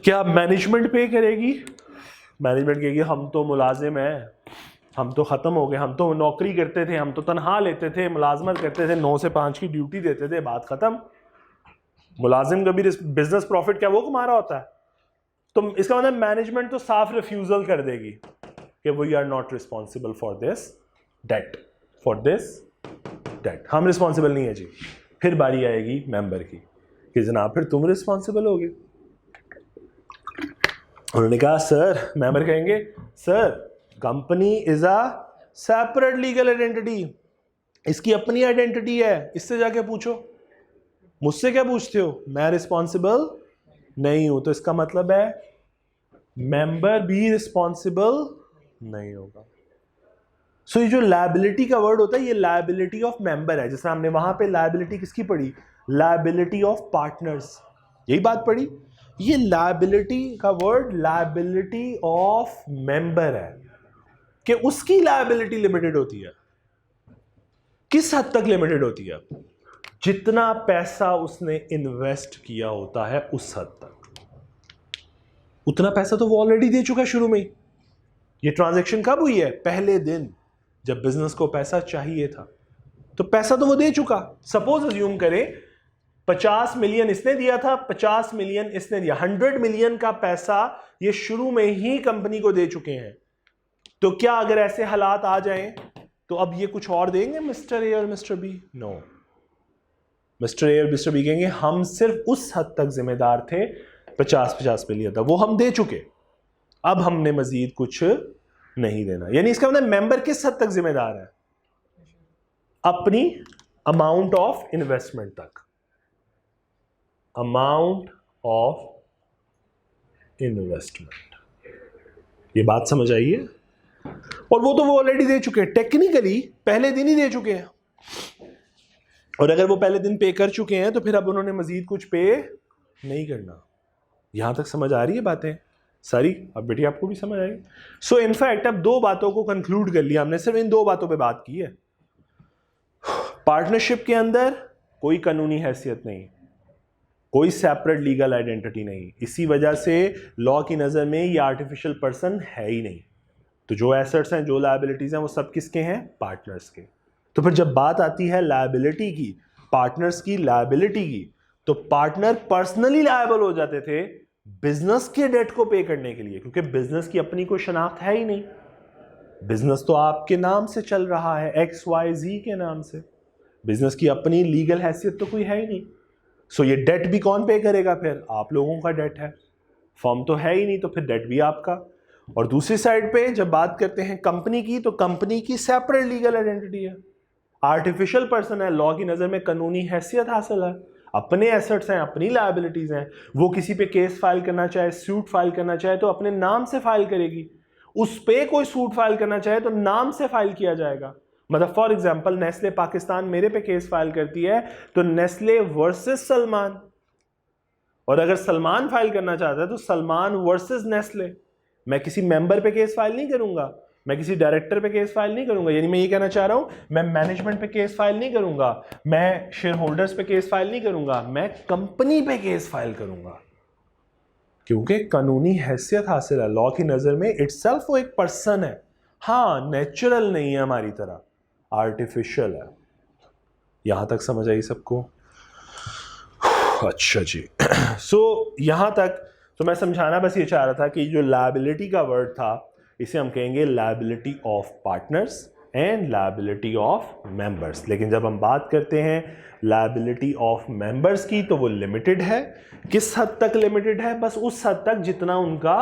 क्या मैनेजमेंट पे करेगी? मैनेजमेंट कहेगी हम तो मुलाजिम हैं, हम तो खत्म हो गए, हम तो नौकरी करते थे, हम तो तनख्वाह लेते थे, मुलाजमत करते थे, 9 से 5 की ड्यूटी देते थे, बात खत्म। मुलाजिम कभी बिजनेस प्रॉफिट क्या वो कमा रहा होता है? तो इसका मतलब मैनेजमेंट तो साफ रिफ्यूजल कर देगी कि we are not responsible for this debt, for this debt हम रिस्पॉन्सिबल नहीं है जी। फिर बारी आएगी मेंबर की कि जनाब फिर तुम रिस्पॉन्सिबल होगे। उन्होंने कहा सर, मेंबर कहेंगे sir company is a separate legal identity, इसकी अपनी आइडेंटिटी है, इससे जाके पूछो, मुझसे क्या पूछते हो, मैं रिस्पॉन्सिबल नहीं हूं। तो इसका मतलब है मेंबर भी रिस्पॉन्सिबल नहीं होगा। सो ये जो लायबिलिटी का वर्ड होता है, ये लायबिलिटी ऑफ मेंबर है। जैसे हमने वहां पे लायबिलिटी किसकी पढ़ी, लायबिलिटी ऑफ पार्टनर्स, यही बात पढ़ी। ये लायबिलिटी का वर्ड लायबिलिटी ऑफ मेंबर है कि उसकी लायबिलिटी लिमिटेड होती है। किस हद तक लिमिटेड होती है? जितना पैसा उसने इन्वेस्ट किया होता है उस हद तक। उतना पैसा तो वो ऑलरेडी दे चुका शुरू में ही। ये ट्रांजैक्शन कब हुई है? पहले दिन, जब बिजनेस को पैसा चाहिए था, तो पैसा तो वो दे चुका। सपोज अज्यूम करें 50 मिलियन इसने दिया था, 50 मिलियन इसने दिया, 100 मिलियन का पैसा ये शुरू में ही कंपनी को दे चुके हैं। तो क्या अगर ऐसे हालात आ जाएं तो अब ये कुछ और देंगे मिस्टर ए और mister B? No, mister A और मिस्टर बी कहेंगे हम सिर्फ उस हद तक जिम्मेदार थे, 50 मिलियन था वो हम दे चुके, अब हमने मजीद कुछ नहीं देना। यानी इसका मतलब मेंबर किस हद तक जिम्मेदार है? अपनी अमाउंट ऑफ इन्वेस्टमेंट तक, अमाउंट ऑफ इन्वेस्टमेंट। ये बात समझ आई है? और वो तो वो ऑलरेडी दे चुके हैं, टेक्निकली पहले दिन ही दे चुके हैं, और अगर वो पहले दिन पे कर चुके हैं तो फिर अब उन्होंने मजीद कुछ पे नहीं करना। यहां तक समझ आ रही है बातें सारी? अब बेटी आपको भी समझ आई? सो इनफैक्ट अब दो बातों को कंक्लूड कर लिया हमने, सिर्फ इन दो बातों पे बात की है। पार्टनरशिप के अंदर कोई कानूनी हैसियत नहीं, कोई सेपरेट लीगल आइडेंटिटी नहीं, इसी वजह से लॉ की नज़र में ये आर्टिफिशियल पर्सन है ही नहीं। तो जो एसेट्स हैं, जो लायबिलिटीज़ हैं, वो सब किसके हैं? पार्टनर्स के। तो फिर जब बात आती है लायबिलिटी की, पार्टनर्स की लायबिलिटी की, तो पार्टनर पर्सनली लायबल हो जाते थे बिजनेस के डेट को पे करने के लिए, क्योंकि बिजनेस की अपनी कोई शनाख्त है ही नहीं। बिजनेस तो आपके नाम से चल रहा है, XYZ के नाम से, बिजनेस की अपनी लीगल हैसियत तो कोई है ही नहीं। सो ये डेट भी कौन पे करेगा? फिर आप लोगों का डेट है, फर्म तो है ही नहीं, तो फिर डेट भी आपका। और दूसरी साइड पे जब बात करते हैं कंपनी की, तो कंपनी की सेपरेट लीगल आइडेंटिटी है, आर्टिफिशियल पर्सन है, लॉ की नज़र में कानूनी हैसियत हासिल है, अपने एसेट्स हैं, अपनी लायबिलिटीज हैं। वो किसी पे केस फाइल करना चाहे, सूट फाइल करना चाहे तो अपने नाम से फाइल करेगी, उस पे कोई सूट फाइल करना चाहे तो नाम से फाइल किया जाएगा। मतलब फॉर एग्जांपल नेस्ले पाकिस्तान मेरे पे केस फाइल करती है तो नेस्ले वर्सेस सलमान, और अगर सलमान फाइल करना चाहता है तो सलमान वर्सेस नेस्ले। मैं किसी मेंबर पे केस फाइल नहीं करूंगा, मैं किसी डायरेक्टर पे केस फाइल नहीं करूंगा। यानी मैं ये कहना चाह रहा हूं, मैं मैनेजमेंट पे केस फाइल नहीं करूंगा, मैं शेयर होल्डर्स पे केस फाइल नहीं करूंगा, मैं कंपनी पे केस फाइल करूंगा, क्योंकि कानूनी हैसियत हासिल है लॉ की नजर में। इटसेल्फ वो एक पर्सन है, हाँ नेचुरल नहीं है हमारी तरह, आर्टिफिशियल है। यहां तक समझ आई सबको? अच्छा जी। सो यहां तक तो मैं समझाना बस ये चाह रहा था कि जो लायबिलिटी का वर्ड था इसे हम कहेंगे liability of partners and liability of members. लेकिन जब हम बात करते हैं लायबिलिटी ऑफ मेंबर्स की तो वो लिमिटेड है। किस हद तक लिमिटेड है? बस उस हद तक जितना उनका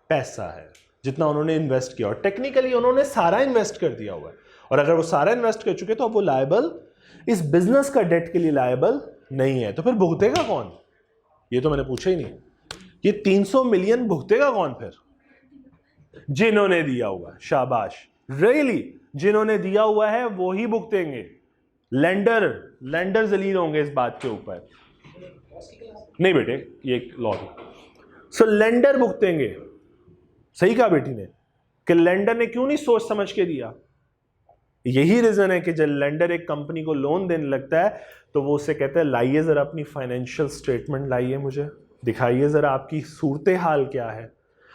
पैसा है, जितना उन्होंने इन्वेस्ट किया, और टेक्निकली उन्होंने सारा इन्वेस्ट कर दिया हुआ है। और अगर वो सारा इन्वेस्ट कर चुके तो अब वो लायबल, इस बिजनेस का डेट के लिए लायबल नहीं है। तो फिर भुगतेगा कौन? ये तो मैंने पूछा ही नहीं। ये 300 मिलियन भुगतेगा कौन फिर? जिन्होंने दिया हुआ। शाबाश, रियली जिन्होंने दिया हुआ है वो ही भुगतेंगे। लेंडर जलील होंगे इस बात के ऊपर नहीं बेटे, ये लॉ है। सो लेंडर भुगतेंगे। सही कहा बेटी ने कि लेंडर ने क्यों नहीं सोच समझ के दिया। यही रीजन है कि जब लेंडर एक कंपनी को लोन देने लगता है तो वो उससे कहता है लाइए जरा अपनी फाइनेंशियल स्टेटमेंट लाइए, मुझे दिखाइए जरा आपकी सूरत हाल क्या है,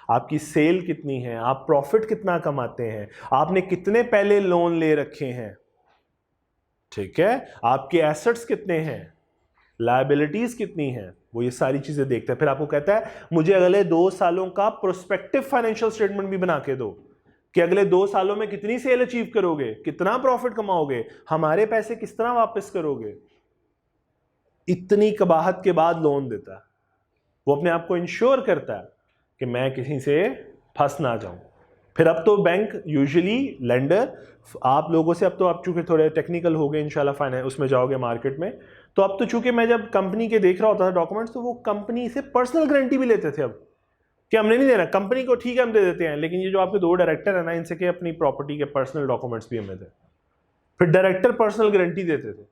आपकी सेल कितनी है, आप प्रॉफिट कितना कमाते हैं, आपने कितने पहले लोन ले रखे हैं, ठीक है, आपके एसेट्स कितने हैं, लायबिलिटीज कितनी हैं, वो ये सारी चीजें देखता है। फिर आपको कहता है मुझे अगले 2 सालों का प्रोस्पेक्टिव फाइनेंशियल स्टेटमेंट भी बना के दो कि अगले 2 सालों में कितनी सेल अचीव करोगे, कितना प्रॉफिट कमाओगे, हमारे पैसे किस तरह वापस करोगे। इतनी कबाहत के बाद लोन देता है। वो अपने आप को इंश्योर करता है कि मैं किसी से फंस ना जाऊं। फिर अब तो बैंक यूजुअली लेंडर आप लोगों से, अब तो आप चूंकि थोड़े टेक्निकल हो गए इंशाल्लाह फाइनेंस उसमें जाओगे मार्केट में, तो अब तो चूंकि मैं जब कंपनी के देख रहा होता था डॉक्यूमेंट्स, तो वो कंपनी से पर्सनल गारंटी भी लेते थे अब कि हमने नहीं देना, कंपनी को ठीक है हम दे देते हैं, लेकिन ये जो आपके 2 डायरेक्टर है ना, इनसे के अपनी प्रॉपर्टी के पर्सनल डॉक्यूमेंट्स भी हमें दे। फिर डायरेक्टर पर्सनल गारंटी देते थे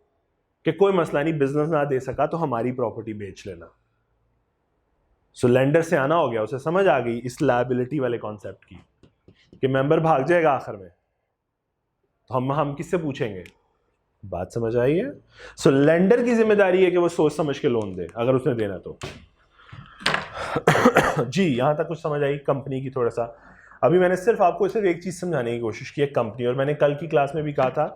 कि कोई मसला नहीं, बिजनेस ना दे सका तो हमारी प्रॉपर्टी बेच लेना। सो लेंडर से आना हो गया, उसे समझ आ गई इस लायबिलिटी वाले कॉन्सेप्ट की कि मेंबर भाग जाएगा आखिर में, तो हम किससे पूछेंगे। बात समझ आई है? सो लेंडर की जिम्मेदारी है कि वो सोच समझ के लोन दे अगर उसने देना तो। जी यहां तक कुछ समझ आई कंपनी की? थोड़ा सा अभी मैंने सिर्फ आपको सिर्फ एक चीज समझाने की कोशिश की है, कंपनी। और मैंने कल की क्लास में भी कहा था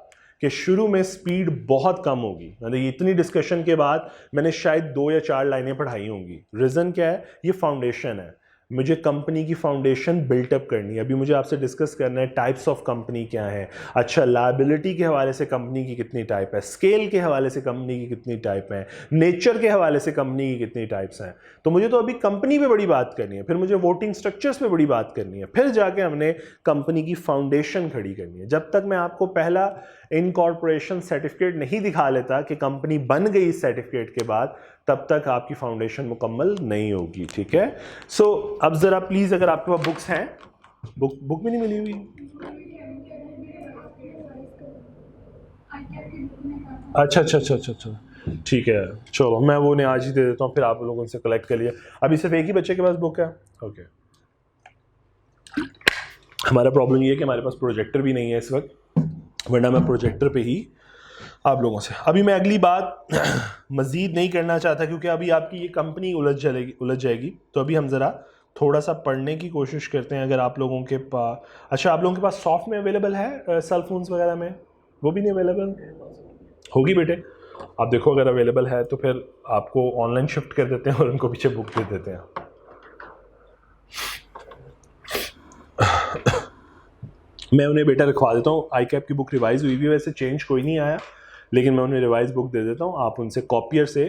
कि शुरू में स्पीड बहुत कम होगी, मतलब इतनी डिस्कशन के बाद मैंने शायद 2 या 4 लाइनें पढ़ाई होंगी। रीज़न क्या है? ये फाउंडेशन है, मुझे कंपनी की फाउंडेशन बिल्टअप करनी है। अभी मुझे आपसे डिस्कस करना है टाइप्स ऑफ कंपनी क्या है, अच्छा लायबिलिटी के हवाले से कंपनी की कितनी टाइप है, स्केल के हवाले से कंपनी की कितनी टाइप है, नेचर के हवाले से कंपनी की कितनी टाइप्स हैं। तो मुझे तो अभी कंपनी पे बड़ी बात करनी है, फिर मुझे वोटिंग स्ट्रक्चर्स पे बड़ी बात करनी है, फिर जाके हमने कंपनी की फाउंडेशन खड़ी करनी है। जब तक मैं आपको पहला इनकॉर्पोरेशन सर्टिफिकेट नहीं दिखा लेता कि कंपनी बन गई इस सर्टिफिकेट के बाद, तब तक आपकी फाउंडेशन मुकम्मल नहीं होगी। ठीक है, सो अब ज़रा प्लीज़, अगर आपके पास बुक्स हैं, बुक भी नहीं मिली हुई? अच्छा अच्छा अच्छा अच्छा अच्छा, ठीक है, चलो मैं वो आज ही दे देता हूँ, फिर आप लोगों से कलेक्ट कर लिया। अभी सिर्फ एक ही बच्चे के पास बुक है? ओके। हमारा प्रॉब्लम ये है कि हमारे पास प्रोजेक्टर भी नहीं है इस वक्त, वरना मैं प्रोजेक्टर पे ही आप लोगों से। अभी मैं अगली बात मज़ीद नहीं करना चाहता, क्योंकि अभी आपकी ये कंपनी उलझ जाएगी। तो अभी हम ज़रा थोड़ा सा पढ़ने की कोशिश करते हैं। अगर आप लोगों के पास, अच्छा आप लोगों के पास सॉफ्ट में अवेलेबल है सेल फोन्स वगैरह में? वो भी नहीं अवेलेबल होगी बेटे, आप देखो अगर अवेलेबल है तो फिर आपको ऑनलाइन शिफ्ट कर देते हैं और उनको पीछे बुक दे देते हैं। मैं उन्हें बेटा रखवा देता हूँ, आई कैप की बुक रिवाइज हुई भी, वैसे चेंज कोई नहीं आया, लेकिन मैं उन्हें रिवाइज बुक दे देता हूँ, आप उनसे कॉपियर से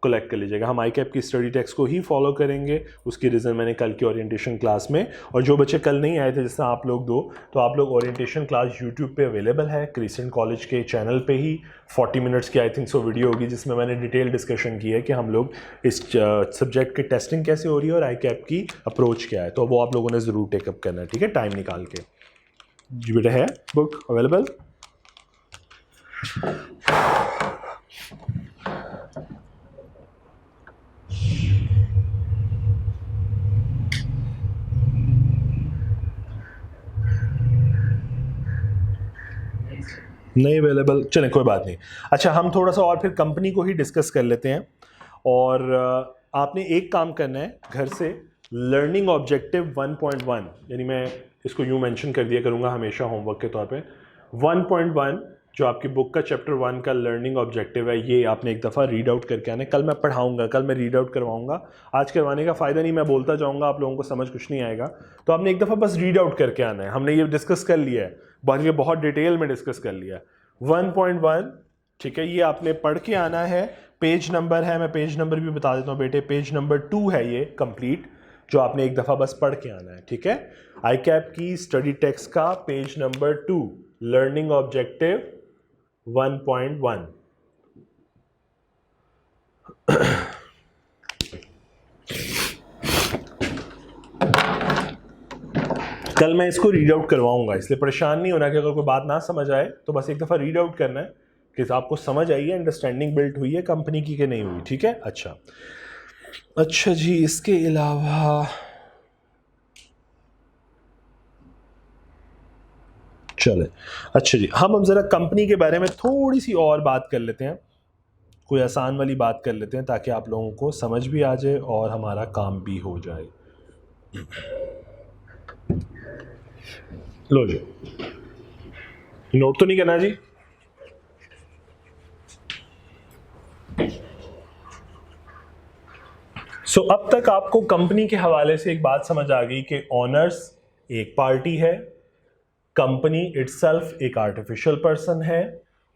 कलेक्ट कर लीजिएगा। हम आई कैप की स्टडी टेक्स्ट को ही फॉलो करेंगे, उसकी रीज़न मैंने कल की ओरिएंटेशन क्लास में, और जो बच्चे कल नहीं आए थे जैसे आप लोग दो, तो आप लोग ओरिएंटेशन क्लास यूट्यूब पे अवेलेबल है, क्रिसेंट कॉलेज के चैनल पे ही 40 मिनट्स की आई थिंक सो वीडियो होगी, जिसमें मैंने डिटेल डिस्कशन की है कि हम लोग इस सब्जेक्ट की टेस्टिंग कैसे हो रही है और आई कैप की अप्रोच क्या है। तो वो आप लोगों ने ज़रूर टेकअप करना है, ठीक है, टाइम निकाल के। जी बेटा, है बुक अवेलेबल? नहीं अवेलेबल, चलें कोई बात नहीं। अच्छा हम थोड़ा सा और फिर कंपनी को ही डिस्कस कर लेते हैं, और आपने एक काम करना है घर से, लर्निंग ऑब्जेक्टिव 1.1, यानी मैं इसको यूँ मेंशन कर दिया करूँगा हमेशा होमवर्क के तौर पे, 1.1 जो आपकी बुक का चैप्टर 1 का लर्निंग ऑब्जेक्टिव है, ये आपने एक दफ़ा रीड आउट करके आना है। कल मैं पढ़ाऊँगा, कल मैं रीड आउट करवाऊँगा, आज करवाने का फ़ायदा नहीं, मैं बोलता जाऊँगा, आप लोगों को समझ कुछ नहीं आएगा, तो आपने एक दफ़ा बस रीड आउट करके आना है। हमने ये डिस्कस कर लिया है, बहुत डिटेल में डिस्कस कर लिया 1.1, ठीक है, ये आपने पढ़ के आना है। पेज नंबर है, मैं पेज नंबर भी बता देता हूँ बेटे, पेज नंबर 2 है ये कंप्लीट, जो आपने एक दफ़ा बस पढ़ के आना है, ठीक है। आई कैप की स्टडी टेक्स्ट का पेज नंबर 2, लर्निंग ऑब्जेक्टिव 1.1। कल मैं इसको रीड आउट करवाऊंगा, इसलिए परेशान नहीं होना कि अगर कोई बात ना समझ आए तो बस एक दफ़ा रीड आउट करना है कि आपको समझ आई है, अंडरस्टैंडिंग बिल्ट हुई है कंपनी की कि नहीं हुई, ठीक है। अच्छा जी, इसके अलावा चले, अच्छा जी, हम ज़रा कंपनी के बारे में थोड़ी सी और बात कर लेते हैं, कोई आसान वाली बात कर लेते हैं, ताकि आप लोगों को समझ भी आ जाए और हमारा काम भी हो जाए। लो जी, नोट तो नहीं करना जी। सो अब तक आपको कंपनी के हवाले से एक बात समझ आ गई कि ओनर्स एक पार्टी है, कंपनी इटसेल्फ एक आर्टिफिशियल पर्सन है,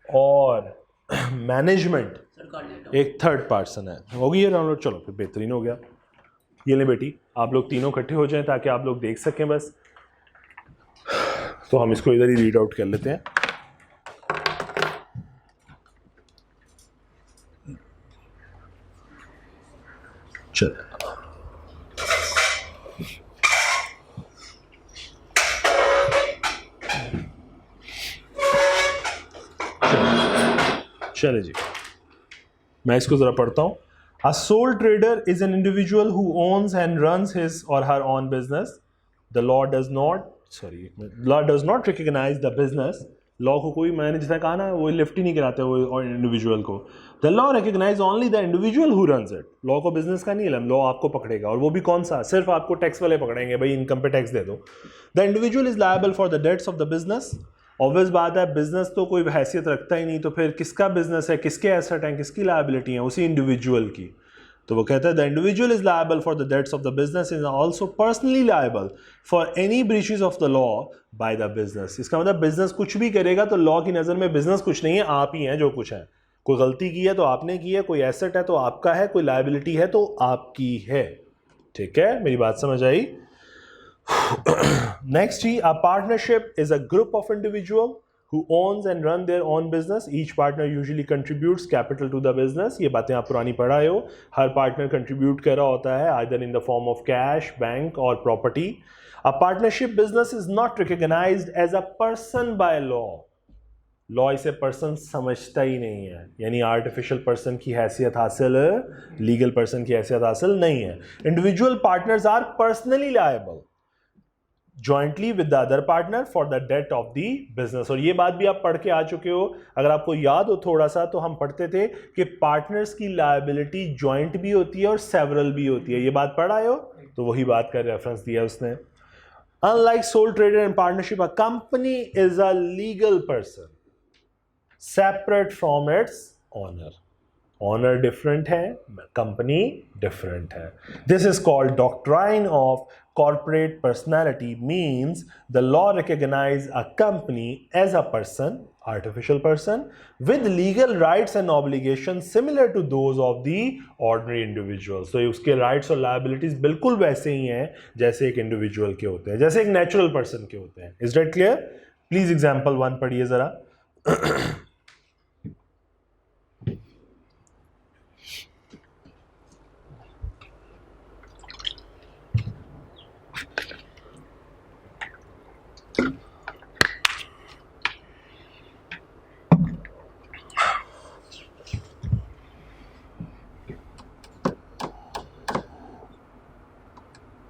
और मैनेजमेंट एक थर्ड पर्सन है। हो गई है डाउनलोड? चलो फिर बेहतरीन हो गया। ये ले बेटी, आप लोग तीनों इकट्ठे हो जाएं ताकि आप लोग देख सकें बस। तो हम इसको इधर ही रीड आउट कर लेते हैं। चल चले जी, मैं इसको जरा पढ़ता हूं। A sole trader is an individual who owns and runs his or her own business. The law does not recognize the business. Law को कोई, मैंने जितना कहा ना, वो लिफ्ट ही नहीं कराते वो इंडिविजुअल को। The law recognise only the individual who runs it. Law को बिजनेस का नहीं है, लॉ आपको पकड़ेगा, और वो भी कौन सा? सिर्फ आपको टैक्स वाले पकड़ेंगे, भाई इनकम पे टैक्स दे दो। The individual is liable for the debts of the business, obvious बात है बिजनेस तो कोई हैसियत रखता ही नहीं, तो फिर किसका बिजनेस है, किसके एसेट हैं, किसकी लायबिलिटी है, उसी इंडिविजुअल की। तो वो कहता है the individual is liable for the debts of the business, is also personally liable for any breaches of the law by the business. इसका मतलब बिजनेस कुछ भी करेगा तो लॉ की नज़र में बिजनेस कुछ नहीं है, आप ही हैं जो कुछ है। कोई गलती की है तो आपने की है, कोई एसेट है तो आपका है, कोई लायबिलिटी है तो आपकी है। ठीक है, मेरी बात समझ आई? नेक्स्ट ही, a partnership is a group of individual who owns and run their own business. Each partner usually contributes capital to the business. ये बातें आप पुरानी पढ़ा हो। हर पार्टनर कंट्रीब्यूट कर रहा होता है either in the form of cash, bank or property. A partnership business is not recognized as a person by law. Law इसे पर्सन समझता ही नहीं है, यानी आर्टिफिशियल पर्सन की हैसियत हासिल, लीगल पर्सन की हैसियत हासिल नहीं है। Individual partners are personally liable jointly with the other partner for the debt of the business. और ये बात भी आप पढ़ के आ चुके हो, अगर आपको याद हो थोड़ा सा, तो हम पढ़ते थे कि पार्टनर्स की लायबिलिटी जॉइंट भी होती है और सेवरल भी होती है। ये बात पढ़ आए हो, तो वही बात का रेफरेंस दिया उसने। Unlike sole trader and partnership, a company is a legal person separate from its owner. Owner different है, कंपनी डिफरेंट है। This is called doctrine of corporate personality, means the law recognize a company as a person, artificial person, with legal rights and obligations similar to those of the ordinary individuals. So उसके rights और liabilities बिल्कुल वैसे ही हैं जैसे एक individual के होते हैं, जैसे एक natural person के होते हैं। Is that clear? Please example 1 पढ़िए जरा।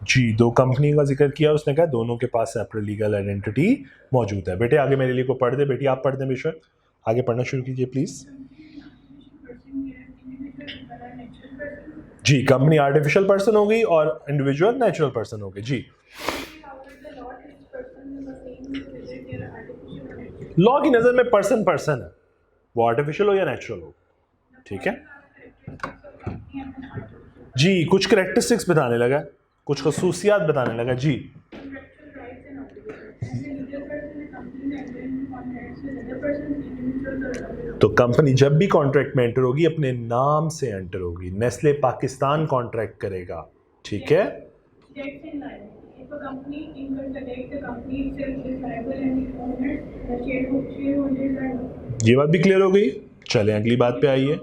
जी, दो कंपनी का जिक्र किया उसने, कहा दोनों के पास सेपरेट लीगल आइडेंटिटी मौजूद है। बेटे आगे मेरे लिए को पढ़ दे, बेटी आप पढ़ दें बेशक, आगे पढ़ना शुरू कीजिए प्लीज। जी, कंपनी आर्टिफिशियल पर्सन हो गई और इंडिविजुअल नेचुरल पर्सन हो गई। जी, लॉ की नजर में पर्सन पर्सन है, वो आर्टिफिशियल हो या नेचुरल हो। ठीक है जी, कुछ कैरेक्टरिस्टिक्स बताने लगा, कुछ खसूसियात बताने लगा। जी, तो कंपनी जब भी कॉन्ट्रैक्ट में एंटर होगी अपने नाम से एंटर होगी। नेस्ले पाकिस्तान कॉन्ट्रैक्ट करेगा, ठीक है। ये बात भी क्लियर हो गई। चलें अगली बात पे आइए।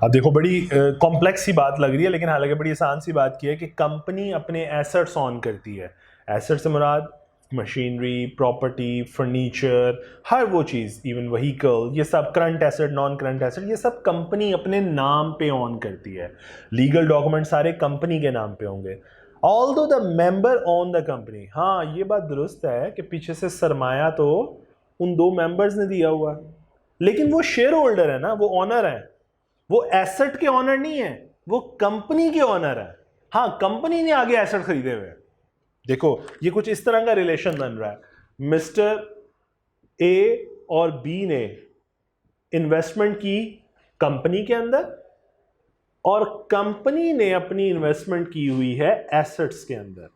अब देखो बड़ी कॉम्प्लेक्स सी बात लग रही है, लेकिन हालांकि बड़ी आसान सी बात की है कि कंपनी अपने एसेट्स ऑन करती है। एसेट से मुराद मशीनरी, प्रॉपर्टी, फर्नीचर, हर वो चीज़, इवन व्हीकल, ये सब current asset, non current asset, ये सब कंपनी अपने नाम पे ऑन करती है। लीगल डॉक्यूमेंट सारे कंपनी के नाम पे होंगे। Although the member on the company, हाँ ये बात दुरुस्त है कि पीछे से सरमाया तो उन दो मेंबर्स ने दिया हुआ, लेकिन वो शेयर होल्डर है ना, वो ऑनर है, वो एसेट के ऑनर नहीं है, वो कंपनी के ऑनर है। हाँ, कंपनी ने आगे एसेट खरीदे हुए। देखो ये कुछ इस तरह का रिलेशन बन रहा है, मिस्टर ए और बी ने इन्वेस्टमेंट की कंपनी के अंदर और कंपनी ने अपनी इन्वेस्टमेंट की हुई है एसेट्स के अंदर।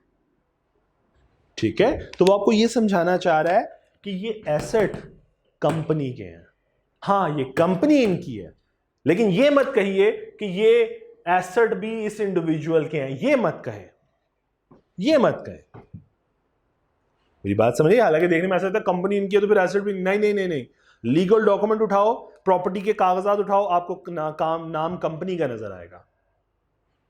ठीक है, तो वो आपको ये समझाना चाह रहा है कि ये एसेट कंपनी के हैं। हाँ, ये कंपनी इनकी है, लेकिन ये मत कहिए कि ये एसेट भी इस इंडिविजुअल के हैं, ये मत कहे, ये मत कहे। मेरी बात समझिए। हालांकि देखने में ऐसा लगता है कंपनी इनकी है तो फिर एसेट भी, नहीं नहीं नहीं नहीं। लीगल डॉक्यूमेंट उठाओ, प्रॉपर्टी के कागजात उठाओ, आपको नाम कंपनी का नजर आएगा,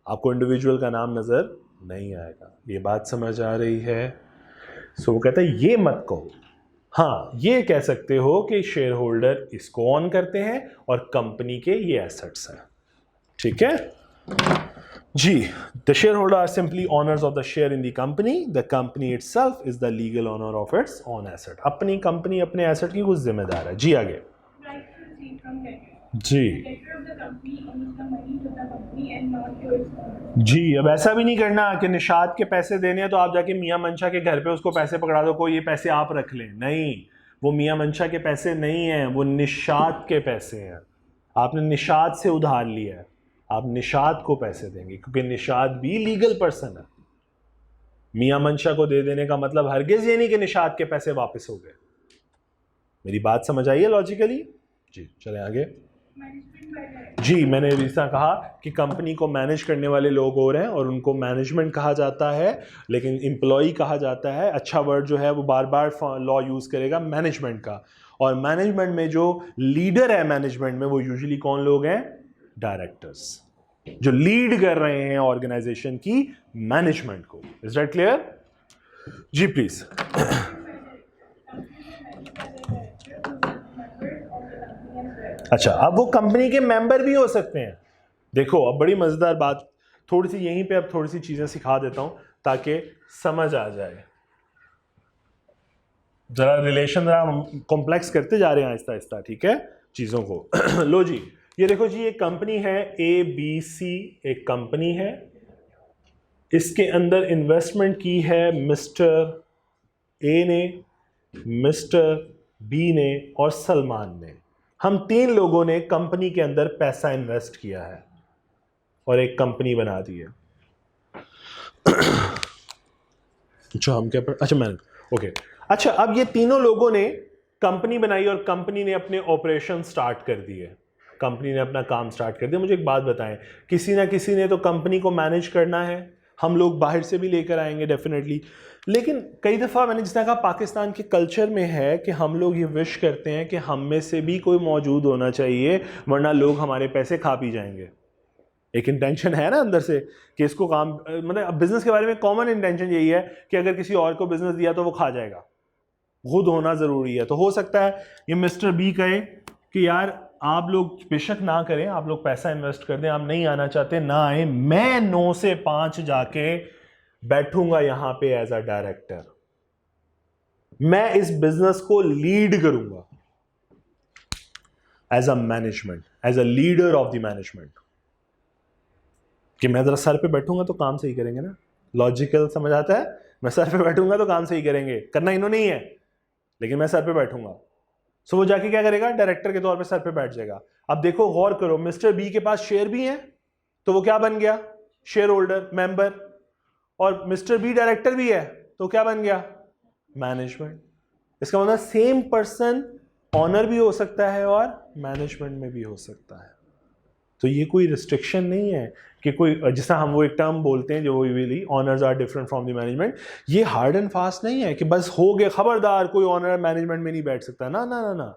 आपको इंडिविजुअल का नाम नजर नहीं आएगा। ये बात समझ आ रही है? सो वो कहता है ये मत कहो। हाँ, ये कह सकते हो कि शेयर होल्डर इसको ऑन करते हैं और कंपनी के ये एसेट्स हैं। ठीक है, जी, the shareholder are simply owners of the share in the company. The company itself is the legal owner of its own asset. अपनी कंपनी अपने एसेट की कुछ जिम्मेदार है। जी आगे। जी जी, अब ऐसा भी नहीं करना कि निशात के पैसे देने हैं तो आप जाके मियां मंशा के घर पे उसको पैसे पकड़ा दो, कोई ये पैसे आप रख लें। नहीं, वो मियां मंशा के पैसे नहीं हैं, वो निशात के पैसे हैं। आपने निशात से उधार लिया है, आप निशात को पैसे देंगे क्योंकि निशात भी लीगल पर्सन है। मियां मंशा को दे देने का मतलब हरगिज ये नहीं कि निशात के पैसे वापस हो गए। मेरी बात समझ आई है लॉजिकली? जी चले आगे। जी, मैंने रिसा कहा कि कंपनी को मैनेज करने वाले लोग और हैं और उनको मैनेजमेंट कहा जाता है, लेकिन एम्प्लॉय कहा जाता है। अच्छा वर्ड जो है वो बार बार लॉ यूज करेगा मैनेजमेंट का। और मैनेजमेंट में जो लीडर है मैनेजमेंट में वो यूजुअली कौन लोग हैं? डायरेक्टर्स, जो लीड कर रहे हैं ऑर्गेनाइजेशन की मैनेजमेंट को। Is that clear? जी प्लीज। अच्छा, अब वो कंपनी के मेंबर भी हो सकते हैं। देखो अब बड़ी मजेदार बात, थोड़ी सी यहीं पे अब थोड़ी सी चीजें सिखा देता हूं ताकि समझ आ जाए। जरा रिलेशन जरा कॉम्प्लेक्स करते जा रहे हैं आहिस्ता आहिस्ता, ठीक है, चीजों को। लो जी, ये देखो जी, एक कंपनी है ABC, एक कंपनी है, इसके अंदर इन्वेस्टमेंट की है मिस्टर ए ने, मिस्टर बी ने और सलमान ने। हम 3 लोगों ने कंपनी के अंदर पैसा इन्वेस्ट किया है और एक कंपनी बना दी है। अच्छा हम क्या अच्छा मैंने ओके अच्छा, अब ये तीनों लोगों ने कंपनी बनाई और कंपनी ने अपने ऑपरेशन स्टार्ट कर दिए, कंपनी ने अपना काम स्टार्ट कर दिया। मुझे एक बात बताएं, किसी ना किसी ने तो कंपनी को मैनेज करना है। हम लोग बाहर से भी लेकर आएंगे डेफिनेटली, लेकिन कई दफ़ा मैंने जिस तरह कहा पाकिस्तान के कल्चर में है कि हम लोग ये विश करते हैं कि हम में से भी कोई मौजूद होना चाहिए, वरना लोग हमारे पैसे खा पी जाएंगे। एक इंटेंशन है ना अंदर से कि इसको काम, मतलब बिजनेस के बारे में कॉमन इंटेंशन यही है कि अगर किसी और को बिजनेस दिया तो वो खा जाएगा, खुद होना ज़रूरी है। तो हो सकता है ये मिस्टर बी कहे कि यार आप लोग बेशक ना करें, आप लोग पैसा इन्वेस्ट कर दें, आप नहीं आना चाहते ना आए, मैं 9 से 5 जाके बैठूंगा यहां पे एज अ डायरेक्टर, मैं इस बिजनेस को लीड करूंगा as a management, as a leader of the management. कि मैं जरा सर पे बैठूंगा तो काम सही करेंगे ना, लॉजिकल समझ आता है? मैं सर पे बैठूंगा तो काम सही करेंगे, करना इन्होंने ही है लेकिन मैं सर पे बैठूंगा। सो वो जाके क्या करेगा? डायरेक्टर के तौर पे सर पे बैठ जाएगा। अब देखो गौर करो, मिस्टर बी के पास शेयर भी है तो वो क्या बन गया? Share holder, member. और मिस्टर बी डायरेक्टर भी है तो क्या बन गया? मैनेजमेंट। इसका मतलब सेम पर्सन ऑनर भी हो सकता है और मैनेजमेंट में भी हो सकता है। तो ये कोई रिस्ट्रिक्शन नहीं है कि कोई, जैसा हम वो एक टर्म बोलते हैं जो usually owners are different from the management, ये हार्ड एंड फास्ट नहीं है कि बस हो गए खबरदार कोई ऑनर मैनेजमेंट में नहीं बैठ सकता। ना ना ना ना,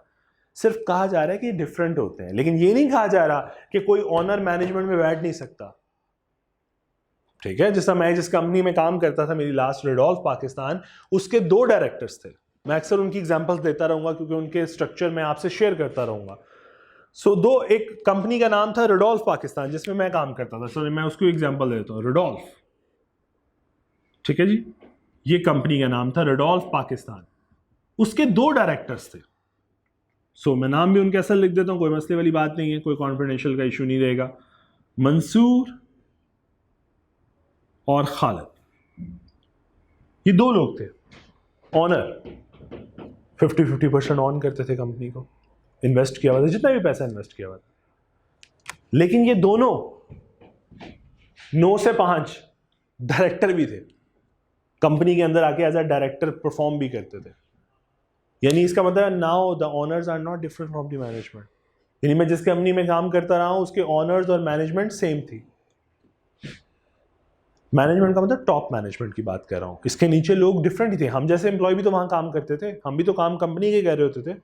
सिर्फ कहा जा रहा है कि डिफरेंट होते हैं, लेकिन ये नहीं कहा जा रहा कि कोई ऑनर मैनेजमेंट में बैठ नहीं सकता। ठीक है, जैसा मैं जिस कंपनी में काम करता था, मेरी लास्ट रेडोल्फ पाकिस्तान, उसके 2 डायरेक्टर्स थे। मैं अक्सर उनकी एग्जांपल्स देता रहूंगा क्योंकि उनके स्ट्रक्चर में आपसे शेयर करता रहूंगा। सो एक कंपनी का नाम था रेडोल्फ पाकिस्तान जिसमें मैं काम करता था। सो मैं उसको एग्जांपल देता हूं, रेडोल्फ, ठीक है जी, ये कंपनी का नाम था रेडोल्फ पाकिस्तान, उसके 2 डायरेक्टर्स थे। सो मैं नाम भी उनके असल लिख देता हूं, कोई मसले वाली बात नहीं है, कोई कॉन्फिडेंशियल का इशू नहीं रहेगा। मंसूर और खालिद, ये 2 लोग थे ऑनर, 50-50% ऑन करते थे कंपनी को, इन्वेस्ट किया हुआ था जितना भी पैसा इन्वेस्ट किया हुआ था। लेकिन ये दोनों 9 से 5 डायरेक्टर भी थे, कंपनी के अंदर आके एज अ डायरेक्टर परफॉर्म भी करते थे। यानी इसका मतलब now the owners are not different from the management. यानी मैं जिस कंपनी में काम करता रहा हूं उसके ओनर्स और मैनेजमेंट सेम थी। मैनेजमेंट का मतलब टॉप मैनेजमेंट की बात कर रहा हूं, इसके नीचे लोग डिफरेंट ही थे। हम जैसे एम्प्लॉय भी तो वहां काम करते थे, हम भी तो काम कंपनी के कर रहे होते थे।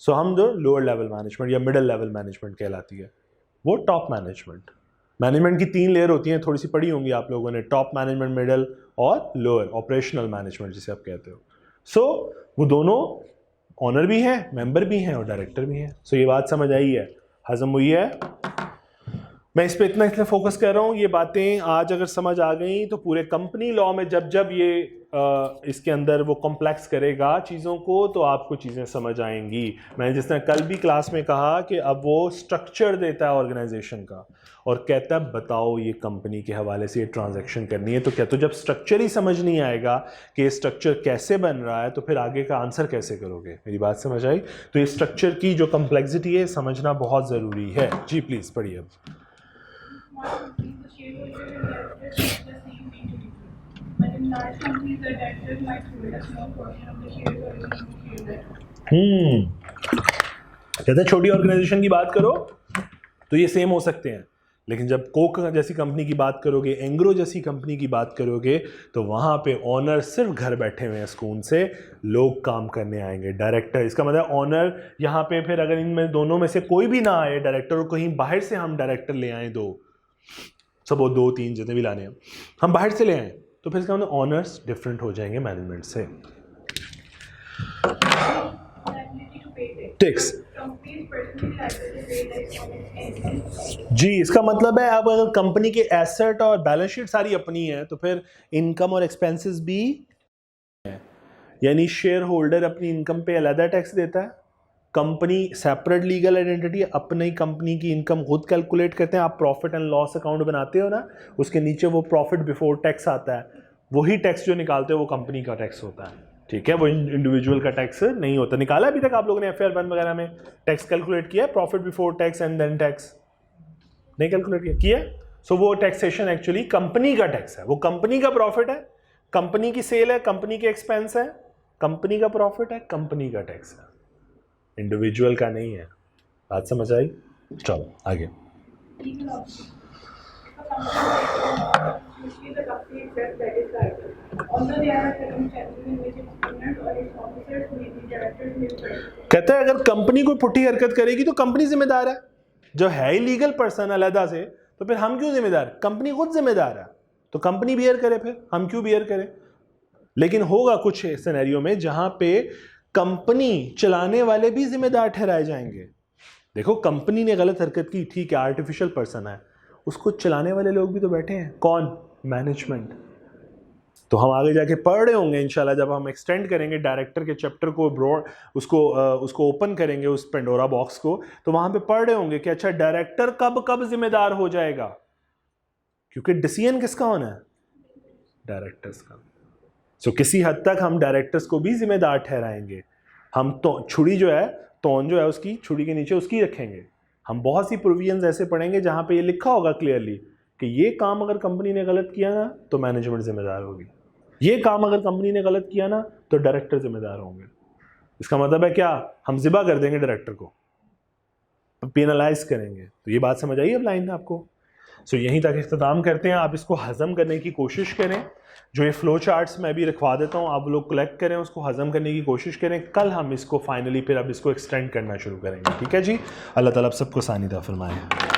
सो हम जो लोअर लेवल मैनेजमेंट या मिडिल लेवल मैनेजमेंट कहलाती है, वो टॉप मैनेजमेंट। मैनेजमेंट की 3 लेयर होती हैं, थोड़ी सी पढ़ी होंगी आप लोगों ने, टॉप मैनेजमेंट, मिडिल और लोअर, ऑपरेशनल मैनेजमेंट जिसे आप कहते हो। सो वो दोनों ऑनर भी हैं, मेंबर भी हैं और डायरेक्टर भी हैं। सो ये बात समझ आई है, हजम हुई है? मैं इस पे इतना इसलिए फोकस कर रहा हूँ, ये बातें आज अगर समझ आ गई तो पूरे कंपनी लॉ में जब जब ये इसके अंदर वो कॉम्प्लेक्स करेगा चीज़ों को तो आपको चीज़ें समझ आएंगी। मैंने जिस तरह कल भी क्लास में कहा कि अब वो स्ट्रक्चर देता है ऑर्गेनाइजेशन का और कहता है बताओ ये कंपनी के हवाले से ये ट्रांजैक्शन करनी है, तो क्या तो जब स्ट्रक्चर ही समझ नहीं आएगा कि ये स्ट्रक्चर कैसे बन रहा है तो फिर आगे का आंसर कैसे करोगे। मेरी बात समझ आई? तो ये स्ट्रक्चर की जो कम्प्लेक्सिटी है समझना बहुत ज़रूरी है। जी प्लीज़ पढ़िए अब। कहते हैं छोटी ऑर्गेनाइजेशन की बात करो तो ये सेम हो सकते हैं, लेकिन जब कोक जैसी कंपनी की बात करोगे, एंग्रो जैसी कंपनी की बात करोगे तो वहाँ पे ऑनर सिर्फ घर बैठे हुए हैं सुकून से, लोग काम करने आएंगे। डायरेक्टर, इसका मतलब ऑनर यहाँ पे फिर अगर इनमें दोनों में से कोई भी ना आए, डायरेक्टर और कहीं बाहर से हम डायरेक्टर ले आए, सब वो 2-3 जितने भी लाने हैं हम बाहर से ले आए, तो फिर इसका मतलब ऑनर्स डिफरेंट हो जाएंगे मैनेजमेंट से। टैक्स जी, इसका मतलब है अब अगर कंपनी के एसेट और बैलेंस शीट सारी अपनी है तो फिर इनकम और एक्सपेंसेस भी है, यानी शेयर होल्डर अपनी इनकम पे अलग टैक्स देता है, कंपनी सेपरेट लीगल आइडेंटिटी अपनी कंपनी की इनकम खुद कैलकुलेट करते हैं। आप प्रॉफिट एंड लॉस अकाउंट बनाते हो ना, उसके नीचे वो प्रॉफिट बिफोर टैक्स आता है, वही टैक्स जो निकालते हो वो कंपनी का टैक्स होता है, ठीक है, वो इंडिविजुअल का टैक्स नहीं होता। निकाला अभी तक आप लोगों ने FR 1 वगैरह में टैक्स कैलकुलेट किया, profit before tax and then tax नहीं कैलकुलेट किया? सो वो टैक्सेशन एक्चुअली कंपनी का टैक्स है, वो कंपनी का प्रॉफिट है, कंपनी की सेल है, कंपनी के एक्सपेंस है, कंपनी का प्रॉफिट है, कंपनी का टैक्स है, इंडिविजुअल का नहीं है। बात समझ आई? चलो आगे। कहते हैं अगर कंपनी कोई पुट्ठी हरकत करेगी तो कंपनी जिम्मेदार है, जो है ही लीगल पर्सन अलहदा से, तो फिर हम क्यों जिम्मेदार? कंपनी खुद जिम्मेदार है, तो कंपनी बियर करे, फिर हम क्यों बियर करें? लेकिन होगा कुछ सिनेरियो में जहां पे कंपनी चलाने वाले भी जिम्मेदार ठहराए जाएंगे। देखो कंपनी ने गलत हरकत की, ठीक है, आर्टिफिशियल पर्सन है, उसको चलाने वाले लोग भी तो बैठे हैं, कौन? मैनेजमेंट। तो हम आगे जाके पढ़ रहे होंगे इंशाल्लाह, जब हम एक्सटेंड करेंगे डायरेक्टर के चैप्टर को, ब्रॉड उसको ओपन करेंगे उस पेंडोरा बॉक्स को, तो वहां पे पढ़ रहे होंगे कि अच्छा डायरेक्टर कब कब जिम्मेदार हो जाएगा, क्योंकि डिसीजन किसका होना है? डायरेक्टर्स का। सो किसी हद तक हम डायरेक्टर्स को भी जिम्मेदार ठहराएंगे। हम तो छुरी जो है, तौन जो है उसकी छुरी के नीचे उसकी रखेंगे। हम बहुत सी प्रोविजंस ऐसे पढ़ेंगे जहां पे ये लिखा होगा क्लियरली कि ये काम अगर कंपनी ने गलत किया ना तो मैनेजमेंट जिम्मेदार होगी, ये काम अगर कंपनी ने गलत किया ना तो डायरेक्टर जिम्मेदार होंगे। इसका मतलब है क्या? हम जिबा कर देंगे डायरेक्टर को, पेनलाइज करेंगे। तो ये बात समझ आई अब लाइन आपको? सो यहीं तक इख्तिताम करते हैं। आप इसको हजम करने की कोशिश करें, जो ये फ्लो चार्ट्स मैं भी रखवा देता हूँ, आप लोग कलेक्ट करें, उसको हजम करने की कोशिश करें। कल हम इसको फाइनली फिर अब इसको एक्सटेंड करना शुरू करेंगे, ठीक है जी? अल्लाह ताला आप सबको सानिदा फरमाए।